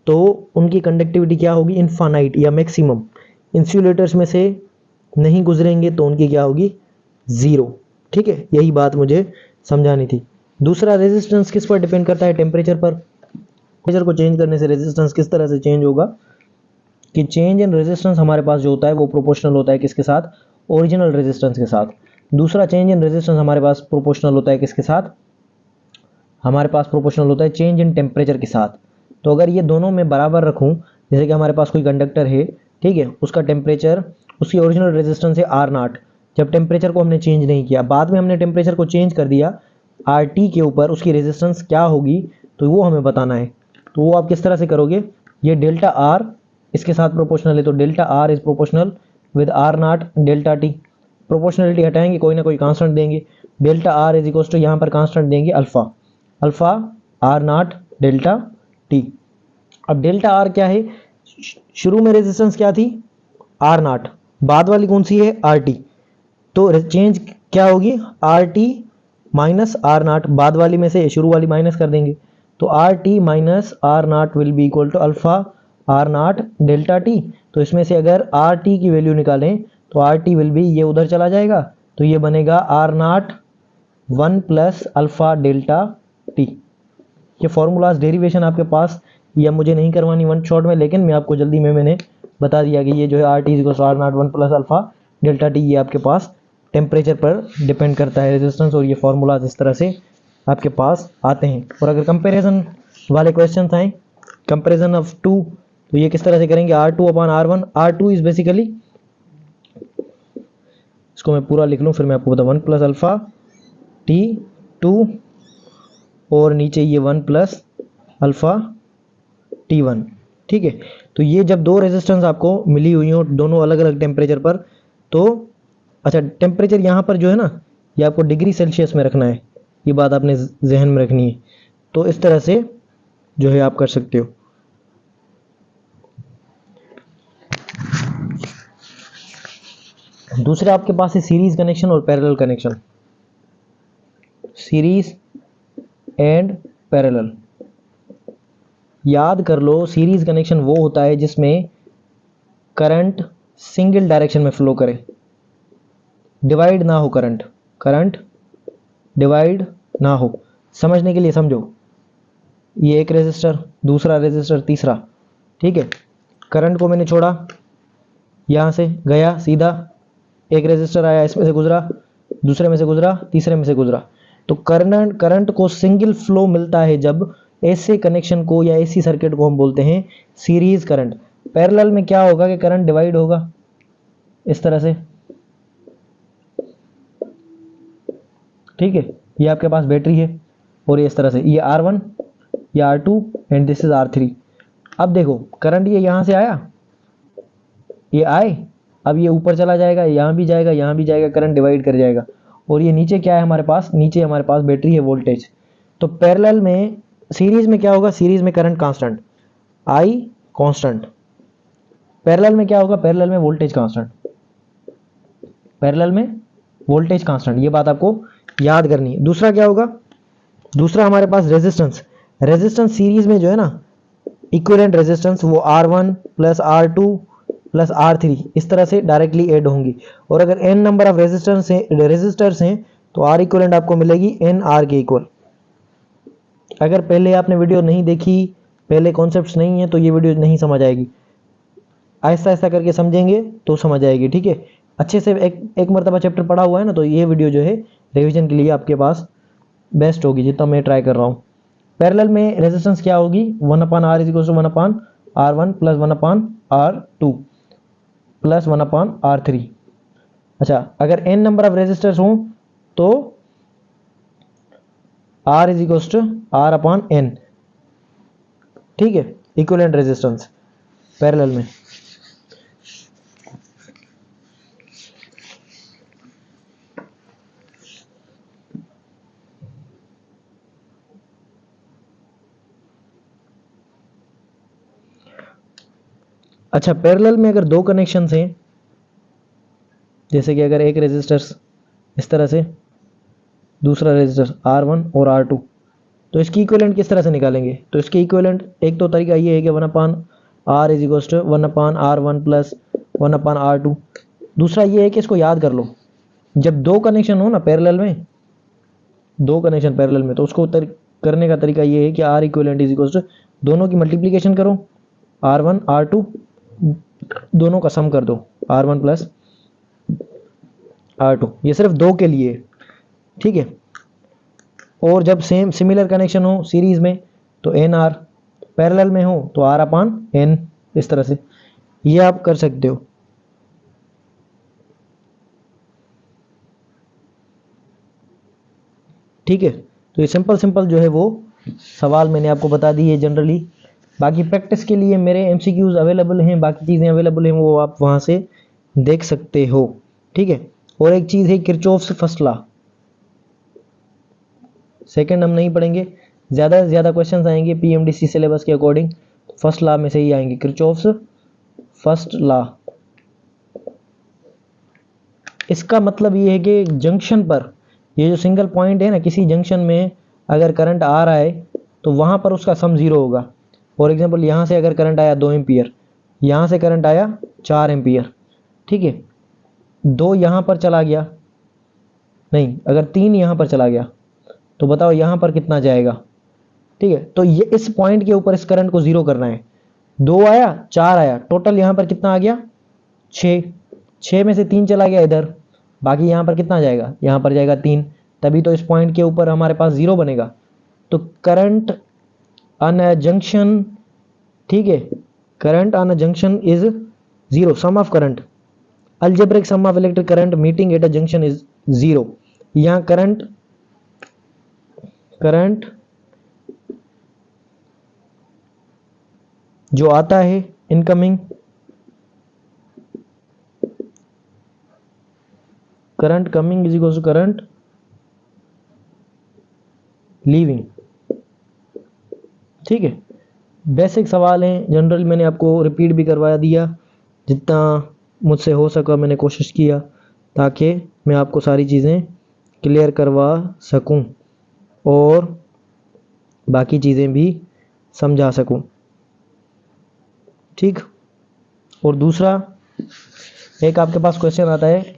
तो उनकी कंडक्टिविटी क्या होगी, इनफाइनाइट या मैक्सिमम। इंसुलेटर्स में से नहीं गुजरेंगे तो उनकी क्या होगी, ज़ीरो। ठीक है, यही बात मुझे समझानी थी। दूसरा, रेजिस्टेंस किस पर डिपेंड करता है, टेम्परेचर पर। टेम्परेचर को चेंज करने से रेजिस्टेंस किस तरह से चेंज होगा कि चेंज इन रेजिस्टेंस हमारे पास जो होता है वो प्रोपोर्शनल होता है किसके साथ, ओरिजिनल रेजिस्टेंस के साथ। दूसरा, चेंज इन रेजिस्टेंस हमारे पास प्रोपोर्शनल होता है किसके साथ, हमारे पास प्रोपोर्शनल होता है चेंज इन टेम्परेचर के साथ। तो अगर ये दोनों मैं बराबर रखूं, जैसे कि हमारे पास कोई कंडक्टर है, ठीक है, उसका टेम्परेचर, उसकी ओरिजिनल रेजिस्टेंस है आर नॉट, जब टेम्परेचर को हमने चेंज नहीं किया, बाद में हमने टेम्परेचर को चेंज कर दिया आर टी के ऊपर, उसकी रेजिस्टेंस क्या होगी, तो वो हमें बताना है। तो वो आप किस तरह से करोगे, ये डेल्टा आर इसके साथ प्रोपोर्शनल है, तो delta R is proportional with R not delta T. Proportionality हटाएंगे, कोई ना कोई कांस्टेंट देंगे, delta R is equal to यहाँ पर कांस्टेंट देंगे alpha, alpha R not delta T. अब डेल्टा आर क्या है, शुरू में रेजिस्टेंस क्या थी, आर नॉट, बाद वाली कौन सी है, आर टी, तो चेंज क्या होगी, R T minus R not, बाद वाली में से शुरू वाली माइनस कर देंगे, तो R T minus R not will be equal to alpha R not delta T. तो इसमें से अगर आर टी की वैल्यू निकालें तो आर टी विल बी, ये उधर चला जाएगा, तो ये बनेगा R not 1 plus alpha delta T. ये फॉर्मूलाज डेरिवेशन आपके पास, या मुझे नहीं करवानी वन शॉट में, लेकिन मैं आपको जल्दी में मैंने बता दिया कि ये जो है R T is R not 1 plus alpha delta T, ये आपके पास टेम्परेचर पर डिपेंड करता है रेजिस्टेंस, और ये फॉर्मूलाज इस तरह से आपके पास आते हैं। और अगर कंपेरिजन वाले क्वेश्चन आए, कंपेरिजन ऑफ टू, तो ये किस तरह से करेंगे, R two upon R one, R two is basically, इसको मैं पूरा लिख लूँ फिर मैं आपको बताऊँ, 1 प्लस अल्फा टी टू, और नीचे ये 1 प्लस अल्फा टी वन। ठीक है, तो ये जब दो रेजिस्टेंस आपको मिली हुई हो दोनों अलग अलग टेम्परेचर पर, तो अच्छा टेम्परेचर यहाँ पर जो है ना, ये आपको डिग्री सेल्सियस में रखना है, ये बात आपने जहन में रखनी है। तो इस तरह से जो है आप कर सकते हो। दूसरा आपके पास है सीरीज कनेक्शन और parallel connection, series and parallel. याद कर लो, सीरीज कनेक्शन वो होता है जिसमें करंट सिंगल डायरेक्शन में फ्लो करे, डिवाइड ना हो, करंट करंट डिवाइड ना हो। समझने के लिए समझो, ये एक रेजिस्टर, दूसरा रेजिस्टर, तीसरा, ठीक है, करंट को मैंने छोड़ा, यहाँ से गया सीधा, एक रेजिस्टर आया, इसमें से गुजरा, दूसरे में से गुजरा, तीसरे में से गुजरा। तो करंट करंट को सिंगल फ्लो मिलता है जब ऐसे कनेक्शन को या ऐसी सर्किट को हम बोलते हैं सीरीज करंट। पैरेलल में क्या होगा कि करंट डिवाइड होगा इस तरह से, ठीक है, ये आपके पास बैटरी है, और ये इस तरह से, ये R1, ये R2 and this is R3। अब देखो करंट ये यहाँ से आया, ये आए, अब ये ऊपर चला जाएगा, यहाँ भी जाएगा, यहाँ भी जाएगा, करंट डिवाइड कर जाएगा। और ये नीचे क्या है हमारे पास, नीचे हमारे पास बैटरी है, वोल्टेज। तो पैरेलल में, सीरीज में क्या होगा, सीरीज में करंट कांस्टेंट, आई कांस्टेंट। पैरेलल में क्या होगा, पैरेलल में वोल्टेज कांस्टेंट, पैरेलल में वोल्टेज कांस्टेंट, ये बात आपको याद करनी है। दूसरा क्या होगा, दूसरा हमारे पास रेजिस्टेंस, रेजिस्टेंस सीरीज में जो है ना, इक्विवेलेंट रेजिस्टेंस वो R1 plus R2 plus R3 इस तरह से डायरेक्टली ऐड होंगी। और अगर n नंबर ऑफ रेजिस्टर्स हैं तो R इक्विवेलेंट आपको मिलेगी n R के इक्वल। अगर पहले आपने वीडियो नहीं देखी, पहले कॉन्सेप्ट्स नहीं है, तो ये वीडियो नहीं समझ आएगी, आहिस्ता आहिस्ता करके समझेंगे तो समझ आएगी। ठीक है, अच्छे से एक मरतबा चैप्टर पढ़ा हुआ है ना, तो ये वीडियो जो है रिवीजन के लिए आपके पास बेस्ट होगी, जितना मैं ट्राई कर रहा हूँ। पैरेलल में रेजिस्टेंस क्या होगी, 1/R is equal to 1/R1 plus 1/R2 plus 1/R3। अच्छा, अगर n नंबर ऑफ रेजिस्टर्स हों तो R is equal to R/n। ठीक है, इक्विवेलेंट रेजिस्टेंस पैरेलल में। अच्छा, पैरेलल में अगर दो कनेक्शंस हैं, जैसे कि अगर एक रेजिस्टर इस तरह से, दूसरा रेजिस्टर R1 और R2, तो इसकी इक्विवेलेंट किस तरह से निकालेंगे? तो इसके इक्विवेलेंट एक तो तरीका ये है कि 1/R is equals to 1/R1 plus 1/R2। दूसरा ये है कि इसको याद कर लो, जब दो कनेक्शन हो ना पैरेलल में, दो कनेक्शन पैरेलल में, तो उसको करने का तरीका ये है कि R equivalent is equals to दोनों की मल्टीप्लिकेशन करो, R1 R2 दोनों का सम कर दो, R1 प्लस R2। ये सिर्फ दो के लिए, ठीक है। और जब सेम सिमिलर कनेक्शन हो सीरीज में तो NR, पैरेलल में हो तो R/N, इस तरह से ये आप कर सकते हो। ठीक है, तो ये सिंपल जो है वो सवाल मैंने आपको बता दी है जनरली। बाकी प्रैक्टिस के लिए मेरे MCQs अवेलेबल हैं, बाकी चीज़ें अवेलेबल हैं, वो आप वहाँ से देख सकते हो। ठीक है, और एक चीज़ है किरचॉफ्स फर्स्ट लॉ, सेकंड हम नहीं पढ़ेंगे, ज़्यादा से ज़्यादा क्वेश्चंस आएंगे PMDC सिलेबस के अकॉर्डिंग, फर्स्ट लॉ में से ही आएंगे, किरचॉफ्स फर्स्ट लॉ। इसका मतलब ये है कि जंक्शन पर, ये जो सिंगल पॉइंट है ना, किसी जंक्शन में अगर करंट आ रहा है तो वहाँ पर उसका सम ज़ीरो होगा। फॉर एग्जांपल यहाँ से अगर करंट आया 2 एम्पियर, यहाँ से करंट आया 4 एम्पियर, ठीक है, 2 यहाँ पर चला गया, नहीं अगर 3 यहाँ पर चला गया तो बताओ यहाँ पर कितना जाएगा? ठीक है, तो ये इस पॉइंट के ऊपर इस करंट को ज़ीरो करना है। 2 आया 4 आया, टोटल यहाँ पर कितना आ गया? 6 में से 3 चला गया इधर, बाकी यहाँ पर कितना जाएगा? यहाँ पर जाएगा 3, तभी तो इस पॉइंट के ऊपर हमारे पास ज़ीरो बनेगा। तो करंट ऑन अ जंक्शन, ठीक है, current on a junction is zero, sum of current, algebraic sum of electric current meeting at a junction is zero. यहाँ करंट जो आता है incoming, current coming is equal to current leaving. ठीक है, basic सवाल हैं, जनरल मैंने आपको रिपीट भी करवा दिया, जितना मुझसे हो सका मैंने कोशिश किया ताकि मैं आपको सारी चीज़ें क्लियर करवा सकूं और बाकी चीज़ें भी समझा सकूं। ठीक, और दूसरा एक आपके पास क्वेश्चन आता है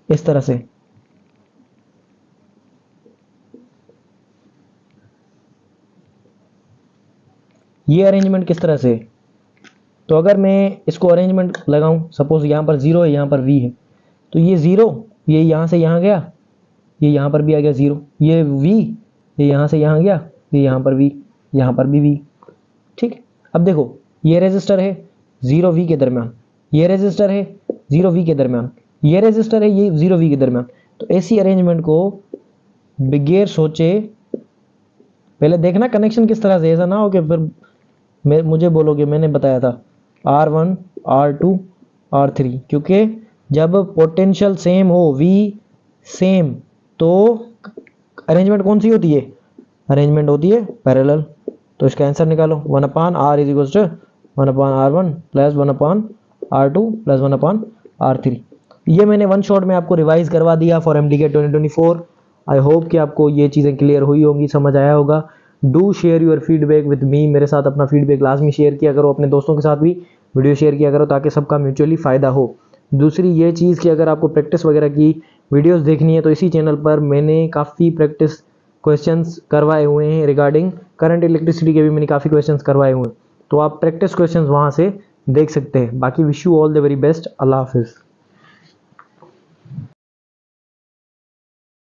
इस तरह से, ये अरेंजमेंट किस तरह से? तो अगर मैं इसको अरेंजमेंट लगाऊं, सपोज यहाँ पर 0 है, यहाँ पर V है, तो ये 0, ये यहाँ से यहाँ गया, ये यहाँ पर भी आ गया 0, ये V, ये यहाँ से यहाँ गया, ये यहाँ पर V, यहाँ पर भी V। ठीक, अब देखो ये रेजिस्टर है 0V के दरमियान, ये रेजिस्टर है 0V के दरमियान, ये रेजिस्टर है ये 0V के दरमियान। तो ऐसी अरेंजमेंट को बगैर सोचे पहले देखना कनेक्शन किस तरह से, ऐसा ना हो कि फिर मुझे बोलोगे मैंने बताया था R1 R2 R3, क्योंकि जब पोटेंशियल सेम हो, V सेम, तो अरेंजमेंट कौन सी होती है? अरेंजमेंट होती है पैरेलल। तो इसका आंसर निकालो, 1/R is equal to 1/R1 plus 1/R2 plus 1/R3। ये मैंने वन शॉट में आपको रिवाइज करवा दिया फॉर MDK 2024। आई होप कि आपको ये चीज़ें क्लियर हुई होंगी, समझ आया होगा। Do share your feedback with me, मेरे साथ अपना फीडबैक लाजमी शेयर किया करो, अपने दोस्तों के साथ भी वीडियो शेयर किया करो ताकि सबका म्यूचुअली फ़ायदा हो। दूसरी ये चीज़ कि अगर आपको प्रैक्टिस वगैरह की वीडियोस देखनी है तो इसी चैनल पर मैंने काफ़ी प्रैक्टिस क्वेश्चंस करवाए हुए हैं, रिगार्डिंग करंट इलेक्ट्रिसिटी के भी मैंने काफ़ी क्वेश्चंस करवाए हुए हैं, तो आप प्रैक्टिस क्वेश्चंस वहाँ से देख सकते हैं। बाकी wish you all the very best, अल्लाह हाफिज़।